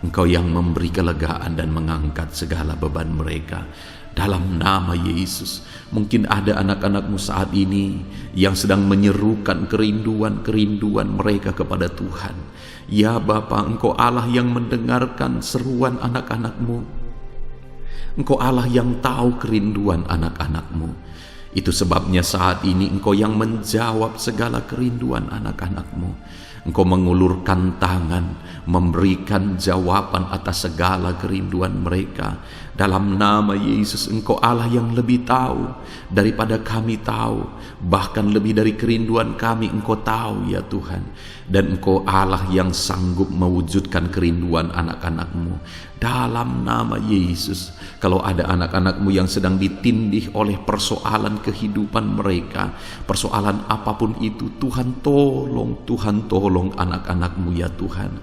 Engkau yang memberi kelegaan dan mengangkat segala beban mereka. Dalam nama Yesus, mungkin ada anak-anak-Mu saat ini yang sedang menyerukan kerinduan-kerinduan mereka kepada Tuhan. Ya Bapa, Engkau Allah yang mendengarkan seruan anak-anak-Mu. Engkau Allah yang tahu kerinduan anak-anak-Mu. Itu sebabnya saat ini Engkau yang menjawab segala kerinduan anak-anak-Mu. Engkau mengulurkan tangan, memberikan jawaban atas segala kerinduan mereka. Dalam nama Yesus, Engkau Allah yang lebih tahu daripada kami tahu. Bahkan lebih dari kerinduan kami Engkau tahu ya Tuhan. Dan Engkau Allah yang sanggup mewujudkan kerinduan anak-anak-Mu. Dalam nama Yesus, kalau ada anak-anak-Mu yang sedang ditindih oleh persoalan kehidupan mereka, persoalan apapun itu, Tuhan tolong anak-anak-Mu ya Tuhan.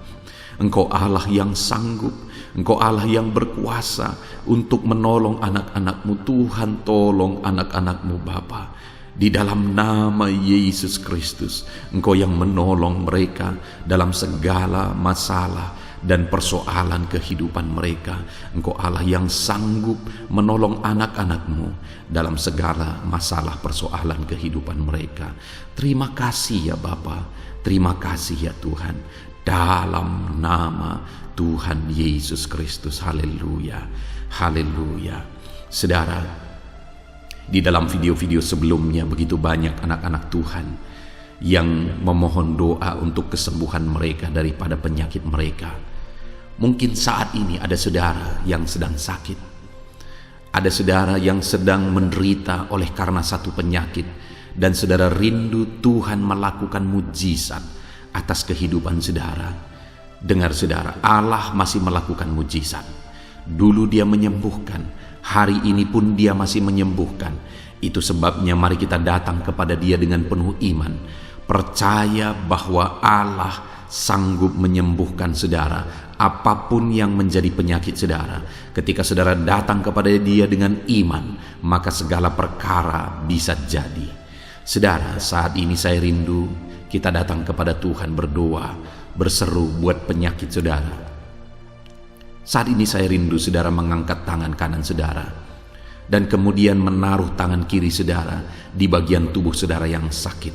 Engkau Allah yang sanggup, Engkau Allah yang berkuasa untuk menolong anak-anak-Mu. Tuhan tolong anak-anak-Mu Bapa. Di dalam nama Yesus Kristus, Engkau yang menolong mereka dalam segala masalah dan persoalan kehidupan mereka. Engkau Allah yang sanggup menolong anak-anak-Mu dalam segala masalah persoalan kehidupan mereka. Terima kasih ya Bapa, terima kasih ya Tuhan. Dalam nama Tuhan Yesus Kristus, haleluya, haleluya. Saudara, di dalam video-video sebelumnya begitu banyak anak-anak Tuhan yang memohon doa untuk kesembuhan mereka daripada penyakit mereka. Mungkin saat ini ada saudara yang sedang sakit. Ada saudara yang sedang menderita oleh karena satu penyakit. Dan saudara rindu Tuhan melakukan mujizat atas kehidupan saudara. Dengar saudara, Allah masih melakukan mujizat. Dulu Dia menyembuhkan, hari ini pun Dia masih menyembuhkan. Itu sebabnya mari kita datang kepada Dia dengan penuh iman, percaya bahwa Allah sanggup menyembuhkan saudara apapun yang menjadi penyakit saudara. Ketika saudara datang kepada Dia dengan iman, maka segala perkara bisa jadi. Saudara, saat ini saya rindu kita datang kepada Tuhan berdoa, berseru buat penyakit saudara. Saat ini saya rindu saudara mengangkat tangan kanan saudara dan kemudian menaruh tangan kiri saudara di bagian tubuh saudara yang sakit.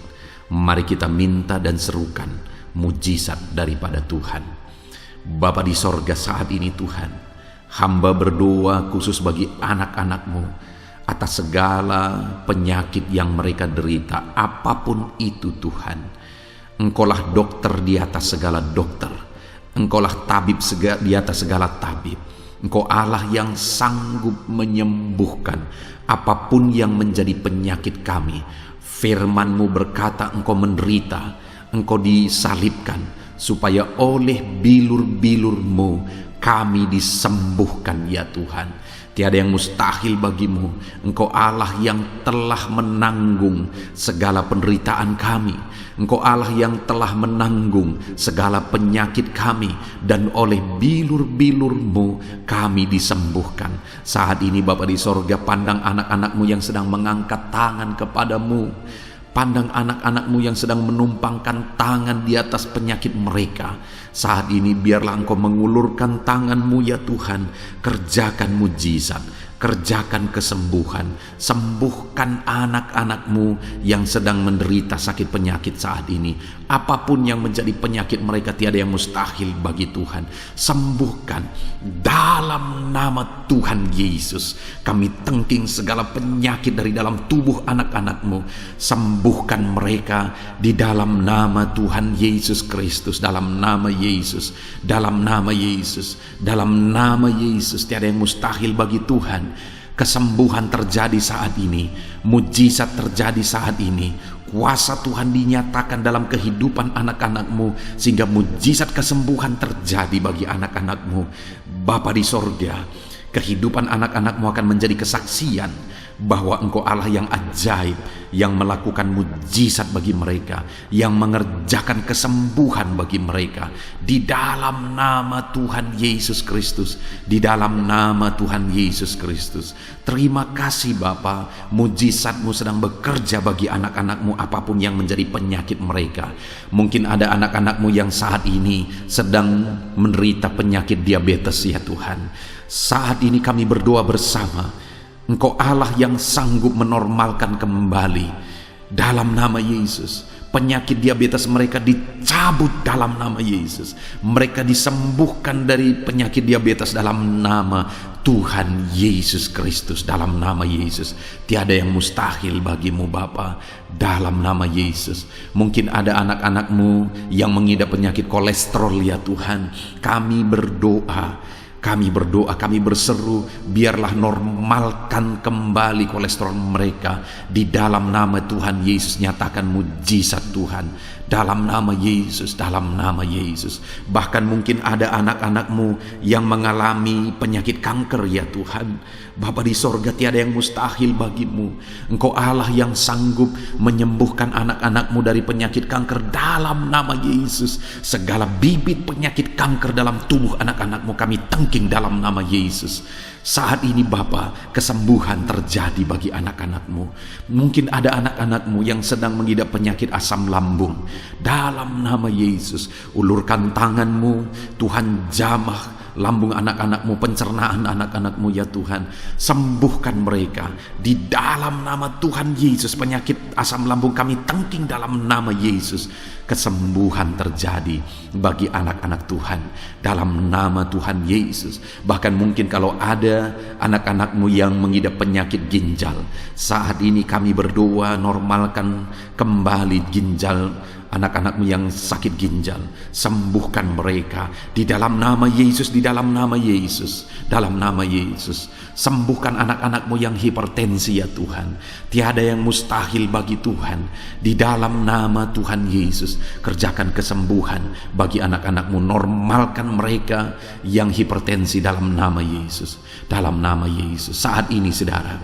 Mari kita minta dan serukan mujizat daripada Tuhan. Bapa di sorga, saat ini Tuhan, hamba berdoa khusus bagi anak-anak-Mu atas segala penyakit yang mereka derita, apapun itu Tuhan. Engkaulah dokter di atas segala dokter, Engkaulah tabib di atas segala tabib. Engkau Allah yang sanggup menyembuhkan apapun yang menjadi penyakit kami. Firman-Mu berkata Engkau menderita, Engkau disalibkan, supaya oleh bilur-bilur-Mu kami disembuhkan ya Tuhan. Tiada yang mustahil bagimu. Engkau Allah yang telah menanggung segala penderitaan kami. Engkau Allah yang telah menanggung segala penyakit kami. Dan oleh bilur-bilur-Mu kami disembuhkan. Saat ini Bapa di sorga, pandang anak-anak-Mu yang sedang mengangkat tangan kepadamu. Pandang anak-anak-Mu yang sedang menumpangkan tangan di atas penyakit mereka. Saat ini biarlah Engkau mengulurkan tangan-Mu ya Tuhan. Kerjakan mujizat, kerjakan kesembuhan. Sembuhkan anak-anak-Mu yang sedang menderita sakit penyakit saat ini. Apapun yang menjadi penyakit mereka, tiada yang mustahil bagi Tuhan. Sembuhkan dalam nama Tuhan Yesus. Kami tengking segala penyakit dari dalam tubuh anak-anak-Mu. Sembuhkan mereka di dalam nama Tuhan Yesus Kristus. Dalam nama Yesus, dalam nama Yesus, dalam nama Yesus. Tiada yang mustahil bagi Tuhan. Kesembuhan terjadi saat ini, mujizat terjadi saat ini. Kuasa Tuhan dinyatakan dalam kehidupan anak-anak-Mu, sehingga mujizat kesembuhan terjadi bagi anak-anak-Mu. Bapa di sorga, kehidupan anak-anak-Mu akan menjadi kesaksian bahwa Engkau Allah yang ajaib, yang melakukan mujizat bagi mereka, yang mengerjakan kesembuhan bagi mereka. Di dalam nama Tuhan Yesus Kristus, di dalam nama Tuhan Yesus Kristus. Terima kasih Bapa, mujizat-Mu sedang bekerja bagi anak-anak-Mu apapun yang menjadi penyakit mereka. Mungkin ada anak-anak-Mu yang saat ini sedang menderita penyakit diabetes ya Tuhan. Saat ini kami berdoa bersama, Engkau Allah yang sanggup menormalkan kembali. Dalam nama Yesus, penyakit diabetes mereka dicabut dalam nama Yesus. Mereka disembuhkan dari penyakit diabetes dalam nama Tuhan Yesus Kristus. Dalam nama Yesus, tiada yang mustahil bagimu Bapa. Dalam nama Yesus, mungkin ada anak-anak-Mu yang mengidap penyakit kolesterol ya Tuhan. Kami berdoa, kami berseru, biarlah normalkan kembali kolesterol mereka. Di dalam nama Tuhan Yesus, nyatakan mujizat Tuhan. Dalam nama Yesus, dalam nama Yesus. Bahkan mungkin ada anak-anak-Mu yang mengalami penyakit kanker ya Tuhan. Bapa di sorga, tiada yang mustahil bagimu. Engkau Allah yang sanggup menyembuhkan anak-anak-Mu dari penyakit kanker. Dalam nama Yesus, segala bibit penyakit kanker dalam tubuh anak-anak-Mu kami tangking dalam nama Yesus. Saat ini Bapa, kesembuhan terjadi bagi anak-anak-Mu. Mungkin ada anak-anak-Mu yang sedang mengidap penyakit asam lambung. Dalam nama Yesus, ulurkan tangan-Mu, Tuhan jamah lambung anak-anak-Mu, pencernaan anak-anak-Mu ya Tuhan. Sembuhkan mereka di dalam nama Tuhan Yesus. Penyakit asam lambung kami tangking dalam nama Yesus. Kesembuhan terjadi bagi anak-anak Tuhan dalam nama Tuhan Yesus. Bahkan mungkin kalau ada anak-anak-Mu yang mengidap penyakit ginjal, saat ini kami berdoa, normalkan kembali ginjal anak-anak-Mu yang sakit ginjal. Sembuhkan mereka di dalam nama Yesus, di dalam nama Yesus, dalam nama Yesus. Sembuhkan anak-anak-Mu yang hipertensi ya Tuhan. Tiada yang mustahil bagi Tuhan. Di dalam nama Tuhan Yesus, kerjakan kesembuhan bagi anak-anak-Mu. Normalkan mereka yang hipertensi dalam nama Yesus, dalam nama Yesus. Saat ini saudara,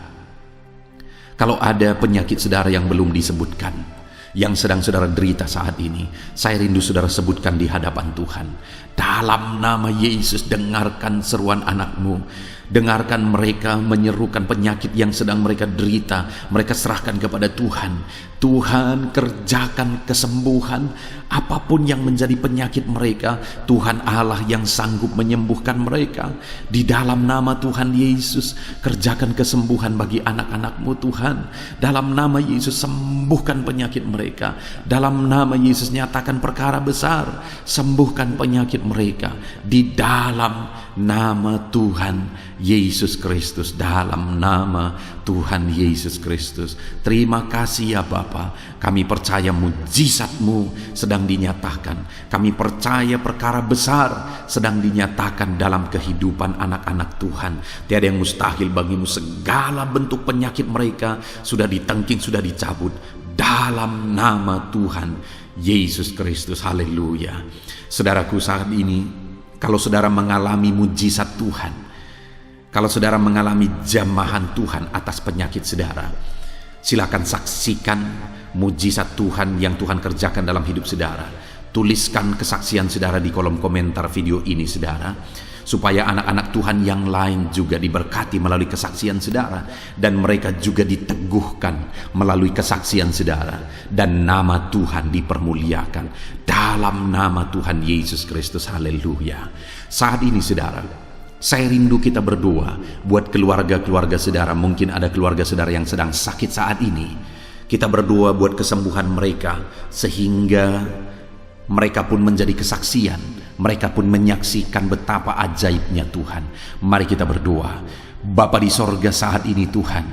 kalau ada penyakit saudara yang belum disebutkan, yang sedang saudara derita saat ini, saya rindu saudara sebutkan di hadapan Tuhan. Dalam nama Yesus, dengarkan seruan anak-Mu. Dengarkan mereka menyerukan penyakit yang sedang mereka derita. Mereka serahkan kepada Tuhan. Tuhan, kerjakan kesembuhan apapun yang menjadi penyakit mereka. Tuhan Allah yang sanggup menyembuhkan mereka. Di dalam nama Tuhan Yesus, kerjakan kesembuhan bagi anak-anak-Mu Tuhan. Dalam nama Yesus, sembuhkan penyakit mereka. Dalam nama Yesus, nyatakan perkara besar. Sembuhkan penyakit mereka. Di dalam nama Tuhan Yesus Kristus, dalam nama Tuhan Yesus Kristus. Terima kasih ya Bapa. Kami percaya mujizat-Mu sedang dinyatakan. Kami percaya perkara besar sedang dinyatakan dalam kehidupan anak-anak Tuhan. Tiada yang mustahil bagimu. Segala bentuk penyakit mereka sudah ditangking, sudah dicabut dalam nama Tuhan Yesus Kristus. Haleluya. Saudaraku, saat ini kalau saudara mengalami mujizat Tuhan, kalau saudara mengalami jamahan Tuhan atas penyakit saudara, silakan saksikan mujizat Tuhan yang Tuhan kerjakan dalam hidup saudara. Tuliskan kesaksian saudara di kolom komentar video ini saudara, supaya anak-anak Tuhan yang lain juga diberkati melalui kesaksian saudara, dan mereka juga diteguhkan melalui kesaksian saudara, dan nama Tuhan dipermuliakan dalam nama Tuhan Yesus Kristus. Haleluya. Saat ini saudara, saya rindu kita berdoa buat keluarga-keluarga saudara. Mungkin ada keluarga saudara yang sedang sakit saat ini. Kita berdoa buat kesembuhan mereka, sehingga mereka pun menjadi kesaksian. Mereka pun menyaksikan betapa ajaibnya Tuhan. Mari kita berdoa. Bapa di sorga, saat ini Tuhan,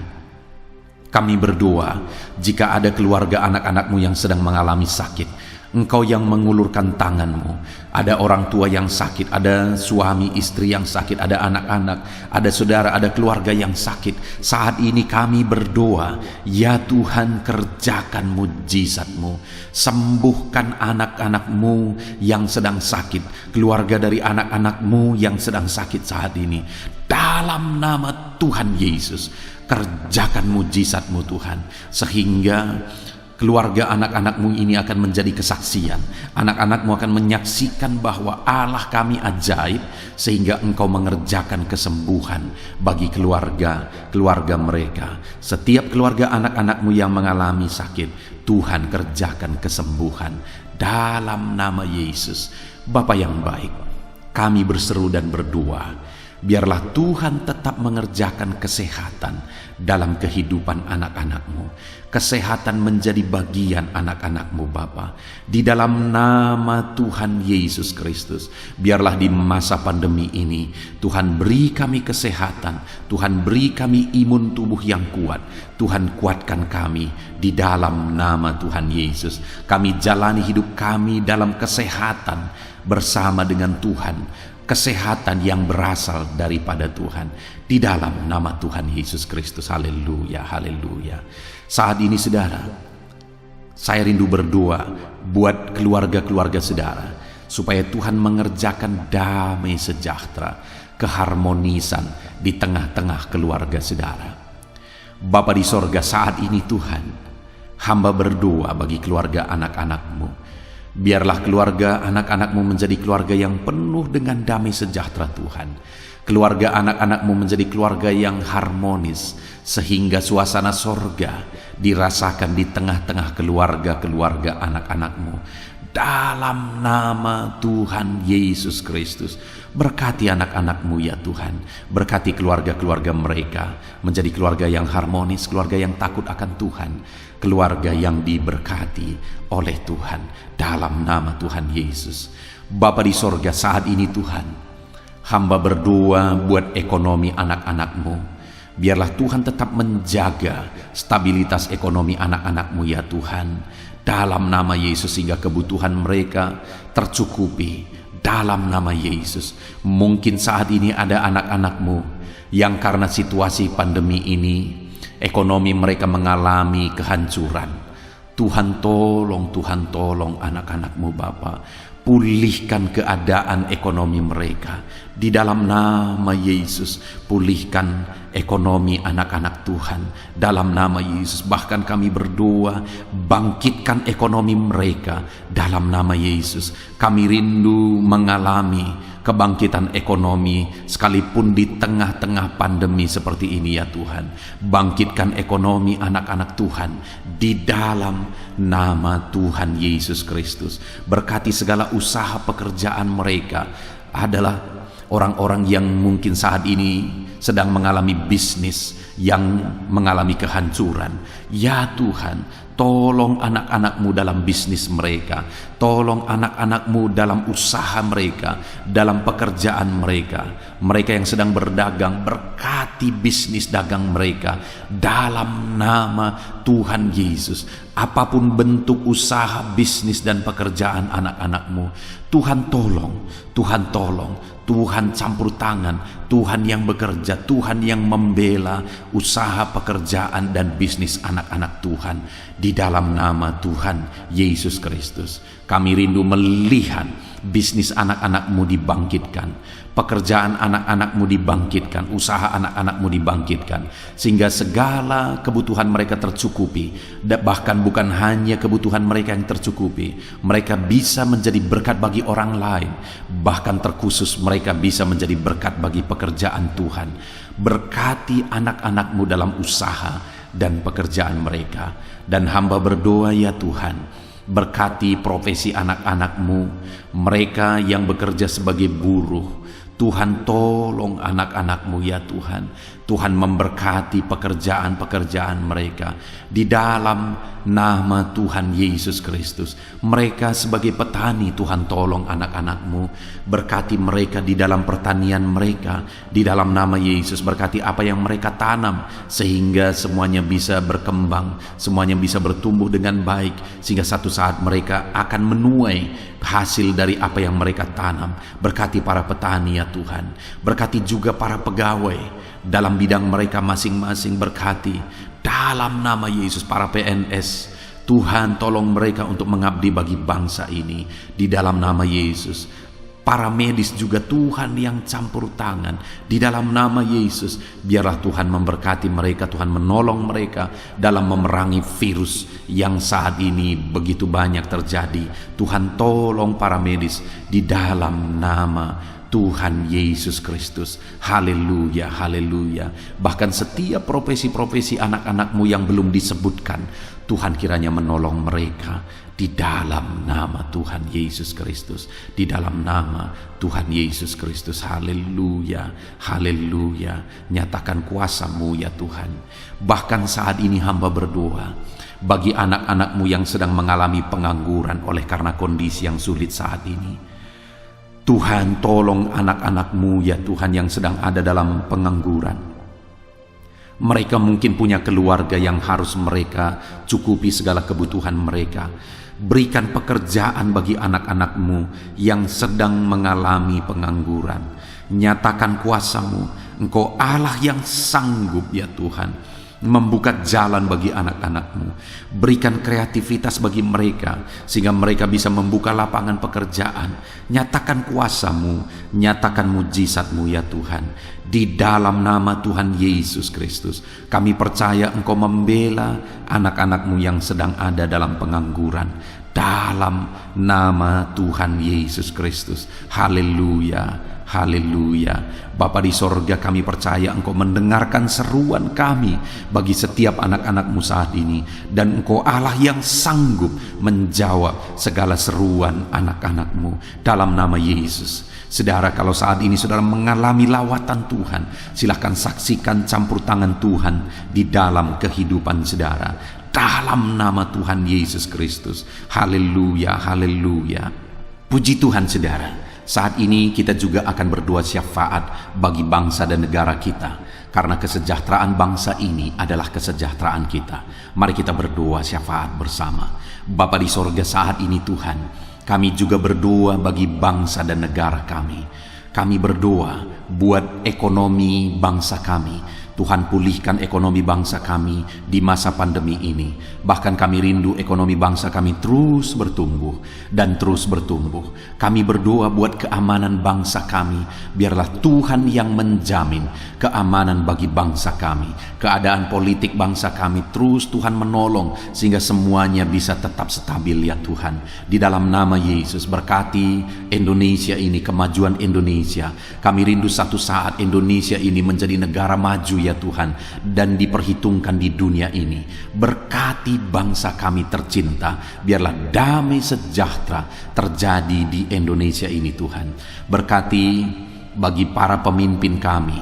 kami berdoa jika ada keluarga anak-anak-Mu yang sedang mengalami sakit, Engkau yang mengulurkan tanganmu. Ada orang tua yang sakit, ada suami istri yang sakit, ada anak-anak, ada saudara, ada keluarga yang sakit. Saat ini kami berdoa, ya Tuhan, kerjakan mujizat-Mu. Sembuhkan anak-anak-Mu yang sedang sakit, keluarga dari anak-anak-Mu yang sedang sakit saat ini. Dalam nama Tuhan Yesus, kerjakan mujizat-Mu Tuhan, sehingga keluarga anak-anak-Mu ini akan menjadi kesaksian. Anak-anak-Mu akan menyaksikan bahwa Allah kami ajaib, sehingga Engkau mengerjakan kesembuhan bagi keluarga mereka. Setiap keluarga anak-anak-Mu yang mengalami sakit, Tuhan kerjakan kesembuhan dalam nama Yesus. Bapa yang baik, kami berseru dan berdoa, biarlah Tuhan tetap mengerjakan kesehatan dalam kehidupan anak-anak-Mu. Kesehatan menjadi bagian anak-anak-Mu Bapa. Di dalam nama Tuhan Yesus Kristus, biarlah di masa pandemi ini Tuhan beri kami kesehatan, Tuhan beri kami imun tubuh yang kuat. Tuhan kuatkan kami di dalam nama Tuhan Yesus. Kami jalani hidup kami dalam kesehatan bersama dengan Tuhan, kesehatan yang berasal daripada Tuhan, di dalam nama Tuhan Yesus Kristus. Haleluya, haleluya. Saat ini saudara, saya rindu berdoa buat keluarga-keluarga saudara, supaya Tuhan mengerjakan damai sejahtera, keharmonisan di tengah-tengah keluarga saudara. Bapa di sorga, saat ini Tuhan, hamba berdoa bagi keluarga anak-anak-Mu. Biarlah keluarga anak-anak-Mu menjadi keluarga yang penuh dengan damai sejahtera Tuhan. Keluarga anak-anak-Mu menjadi keluarga yang harmonis, sehingga suasana sorga dirasakan di tengah-tengah keluarga-keluarga anak-anak-Mu. Dalam nama Tuhan Yesus Kristus, berkati anak-anak-Mu ya Tuhan. Berkati keluarga-keluarga mereka menjadi keluarga yang harmonis, keluarga yang takut akan Tuhan, keluarga yang diberkati oleh Tuhan, dalam nama Tuhan Yesus. Bapa di sorga, saat ini Tuhan, hamba berdoa buat ekonomi anak-anak-Mu. Biarlah Tuhan tetap menjaga stabilitas ekonomi anak-anak-Mu ya Tuhan, dalam nama Yesus, sehingga kebutuhan mereka tercukupi dalam nama Yesus. Mungkin saat ini ada anak-anak-Mu yang karena situasi pandemi ini ekonomi mereka mengalami kehancuran. Tuhan tolong anak-anak-Mu Bapa. Pulihkan keadaan ekonomi mereka di dalam nama Yesus. Pulihkan ekonomi anak-anak Tuhan dalam nama Yesus. Bahkan kami berdoa, bangkitkan ekonomi mereka dalam nama Yesus. Kami rindu mengalami kebangkitan ekonomi sekalipun di tengah-tengah pandemi seperti ini ya Tuhan. Bangkitkan ekonomi anak-anak Tuhan di dalam nama Tuhan Yesus Kristus. Berkati segala usaha pekerjaan mereka. Adalah orang-orang yang mungkin saat ini sedang mengalami bisnis yang mengalami kehancuran. Ya Tuhan, tolong anak-anak-Mu dalam bisnis mereka. Tolong anak-anak-Mu dalam usaha mereka, dalam pekerjaan mereka. Mereka yang sedang berdagang, berkati bisnis dagang mereka dalam nama Tuhan Yesus. Apapun bentuk usaha, bisnis dan pekerjaan anak-anak-Mu, Tuhan tolong, Tuhan tolong, Tuhan campur tangan, Tuhan yang bekerja, Tuhan yang membela usaha, pekerjaan dan bisnis anak-anak Tuhan di dalam nama Tuhan Yesus Kristus. Kami rindu melihat bisnis anak-anak-Mu dibangkitkan, pekerjaan anak-anak-Mu dibangkitkan, usaha anak-anak-Mu dibangkitkan, sehingga segala kebutuhan mereka tercukupi. Bahkan bukan hanya kebutuhan mereka yang tercukupi, mereka bisa menjadi berkat bagi orang lain. Bahkan terkhusus mereka bisa menjadi berkat bagi pekerjaan Tuhan. Berkati anak-anak-Mu dalam usaha dan pekerjaan mereka. Dan hamba berdoa ya Tuhan, berkati profesi anak-anak-Mu, mereka yang bekerja sebagai buruh. Tuhan tolong anak-anak-Mu ya Tuhan. Tuhan memberkati pekerjaan-pekerjaan mereka di dalam nama Tuhan Yesus Kristus. Mereka sebagai petani, Tuhan tolong anak-anak-Mu, berkati mereka di dalam pertanian mereka di dalam nama Yesus. Berkati apa yang mereka tanam sehingga semuanya bisa berkembang, semuanya bisa bertumbuh dengan baik, sehingga satu saat mereka akan menuai hasil dari apa yang mereka tanam. Berkati para petani ya Tuhan, berkati juga para pegawai dalam bidang mereka masing-masing. Berkati dalam nama Yesus para PNS, Tuhan tolong mereka untuk mengabdi bagi bangsa ini di dalam nama Yesus. Para medis juga Tuhan yang campur tangan di dalam nama Yesus. Biarlah Tuhan memberkati mereka, Tuhan menolong mereka dalam memerangi virus yang saat ini begitu banyak terjadi. Tuhan tolong para medis di dalam nama Tuhan Yesus Kristus. Haleluya, haleluya. Bahkan setiap profesi-profesi anak-anak-Mu yang belum disebutkan, Tuhan kiranya menolong mereka di dalam nama Tuhan Yesus Kristus. Di dalam nama Tuhan Yesus Kristus. Haleluya, haleluya. Nyatakan kuasa-Mu ya Tuhan. Bahkan saat ini hamba berdoa bagi anak-anak-Mu yang sedang mengalami pengangguran oleh karena kondisi yang sulit saat ini. Tuhan tolong anak-anak-Mu ya Tuhan yang sedang ada dalam pengangguran. Mereka mungkin punya keluarga yang harus mereka cukupi segala kebutuhan mereka. Berikan pekerjaan bagi anak-anak-Mu yang sedang mengalami pengangguran. Nyatakan kuasa-Mu. Engkau Allah yang sanggup ya Tuhan membuka jalan bagi anak-anak-Mu. Berikan kreativitas bagi mereka sehingga mereka bisa membuka lapangan pekerjaan. Nyatakan kuasa-Mu, nyatakan mujizat-Mu ya Tuhan. Di dalam nama Tuhan Yesus Kristus, kami percaya Engkau membela anak-anak-Mu yang sedang ada dalam pengangguran. Dalam nama Tuhan Yesus Kristus. Haleluya. Haleluya. Bapa di sorga, kami percaya Engkau mendengarkan seruan kami bagi setiap anak-anak-Mu saat ini. Dan Engkau Allah yang sanggup menjawab segala seruan anak-anak-Mu dalam nama Yesus. Saudara, kalau saat ini saudara mengalami lawatan Tuhan, silahkan saksikan campur tangan Tuhan di dalam kehidupan saudara. Dalam nama Tuhan Yesus Kristus. Haleluya, haleluya. Puji Tuhan saudara. Saat ini kita juga akan berdoa syafaat bagi bangsa dan negara kita, karena kesejahteraan bangsa ini adalah kesejahteraan kita. Mari kita berdoa syafaat bersama. Bapa di sorga, saat ini Tuhan, kami juga berdoa bagi bangsa dan negara kami. Kami berdoa buat ekonomi bangsa kami. Tuhan, pulihkan ekonomi bangsa kami di masa pandemi ini. Bahkan kami rindu ekonomi bangsa kami terus bertumbuh dan terus bertumbuh. Kami berdoa buat keamanan bangsa kami. Biarlah Tuhan yang menjamin keamanan bagi bangsa kami. Keadaan politik bangsa kami terus Tuhan menolong sehingga semuanya bisa tetap stabil ya Tuhan. Di dalam nama Yesus, berkati Indonesia ini, kemajuan Indonesia. Kami rindu satu saat Indonesia ini menjadi negara maju ya Tuhan, dan diperhitungkan di dunia ini. Berkati bangsa kami tercinta, biarlah damai sejahtera terjadi di Indonesia ini Tuhan. Berkati bagi para pemimpin kami,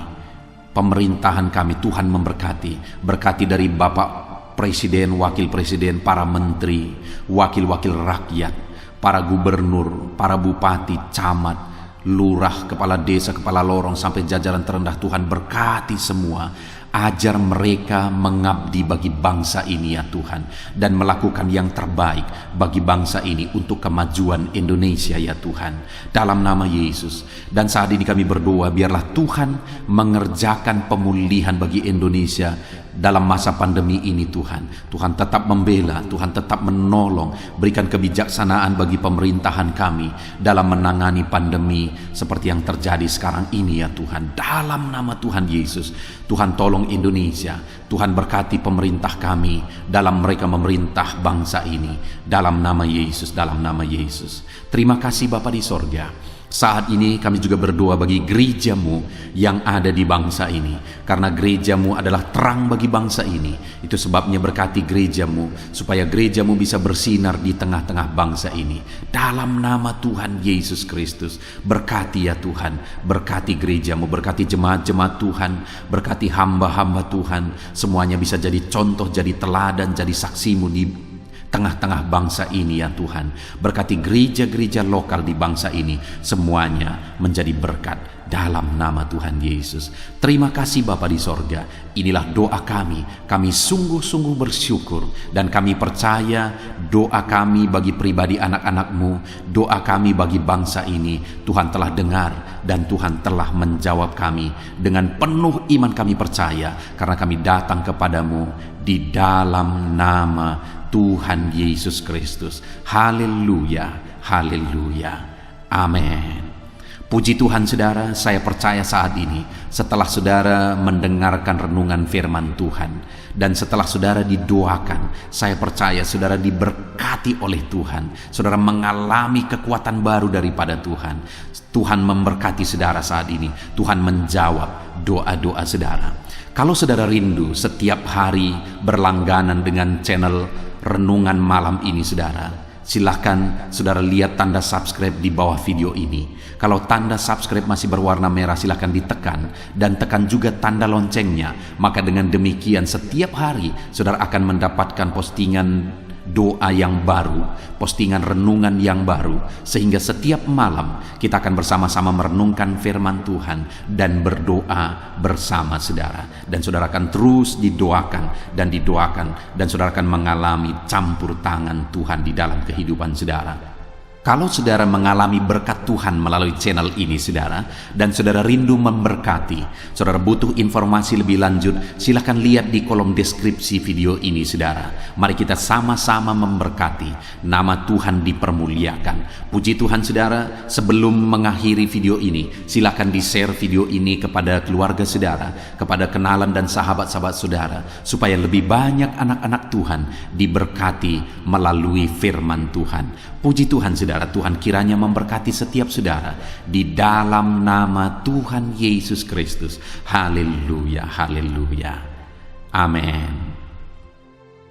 pemerintahan kami, Tuhan memberkati. Berkati dari Bapak Presiden, Wakil Presiden, para menteri, wakil-wakil rakyat, para gubernur, para bupati, camat, lurah, kepala desa, kepala lorong, sampai jajaran terendah. Tuhan berkati semua. Ajar mereka mengabdi bagi bangsa ini ya Tuhan, dan melakukan yang terbaik bagi bangsa ini untuk kemajuan Indonesia ya Tuhan, dalam nama Yesus. Dan saat ini kami berdoa, biarlah Tuhan mengerjakan pemulihan bagi Indonesia dalam masa pandemi ini Tuhan. Tuhan tetap membela, Tuhan tetap menolong. Berikan kebijaksanaan bagi pemerintahan kami dalam menangani pandemi seperti yang terjadi sekarang ini ya Tuhan. Dalam nama Tuhan Yesus, Tuhan tolong Indonesia. Tuhan berkati pemerintah kami dalam mereka memerintah bangsa ini. Dalam nama Yesus, dalam nama Yesus. Terima kasih Bapa di sorga. Saat ini kami juga berdoa bagi gerejamu yang ada di bangsa ini. Karena gerejamu adalah terang bagi bangsa ini. Itu sebabnya berkati gerejamu, supaya gerejamu bisa bersinar di tengah-tengah bangsa ini. Dalam nama Tuhan Yesus Kristus, berkati ya Tuhan. Berkati gerejamu, berkati jemaat-jemaat Tuhan, berkati hamba-hamba Tuhan. Semuanya bisa jadi contoh, jadi teladan, jadi saksimu di tengah-tengah bangsa ini ya Tuhan. Berkati gereja-gereja lokal di bangsa ini, semuanya menjadi berkat dalam nama Tuhan Yesus. Terima kasih Bapa di sorga. Inilah doa kami. Kami sungguh-sungguh bersyukur dan kami percaya doa kami bagi pribadi anak-anak-Mu, doa kami bagi bangsa ini, Tuhan telah dengar dan Tuhan telah menjawab kami. Dengan penuh iman kami percaya, karena kami datang kepadamu di dalam nama Tuhan Yesus Kristus. Haleluya, haleluya, amin. Puji Tuhan saudara, saya percaya saat ini setelah saudara mendengarkan renungan firman Tuhan dan setelah saudara didoakan, saya percaya saudara diberkati oleh Tuhan. Saudara mengalami kekuatan baru daripada Tuhan. Tuhan memberkati saudara saat ini. Tuhan menjawab doa-doa saudara. Kalau saudara rindu setiap hari berlangganan dengan channel renungan malam ini saudara, silahkan saudara lihat tanda subscribe di bawah video ini. Kalau tanda subscribe masih berwarna merah, silahkan ditekan dan tekan juga tanda loncengnya. Maka dengan demikian setiap hari saudara akan mendapatkan postingan doa yang baru, postingan renungan yang baru, sehingga setiap malam kita akan bersama-sama merenungkan firman Tuhan dan berdoa bersama saudara. Dan saudara akan terus didoakan dan didoakan, dan saudara akan mengalami campur tangan Tuhan di dalam kehidupan saudara. Kalau saudara mengalami berkat Tuhan melalui channel ini saudara, dan saudara rindu memberkati, saudara butuh informasi lebih lanjut, silahkan lihat di kolom deskripsi video ini saudara. Mari kita sama-sama memberkati, nama Tuhan dipermuliakan. Puji Tuhan saudara, sebelum mengakhiri video ini, silahkan di-share video ini kepada keluarga saudara, kepada kenalan dan sahabat-sahabat saudara, supaya lebih banyak anak-anak Tuhan diberkati melalui firman Tuhan. Puji Tuhan saudara, Tuhan kiranya memberkati setiap saudara di dalam nama Tuhan Yesus Kristus. Haleluya, haleluya, amin.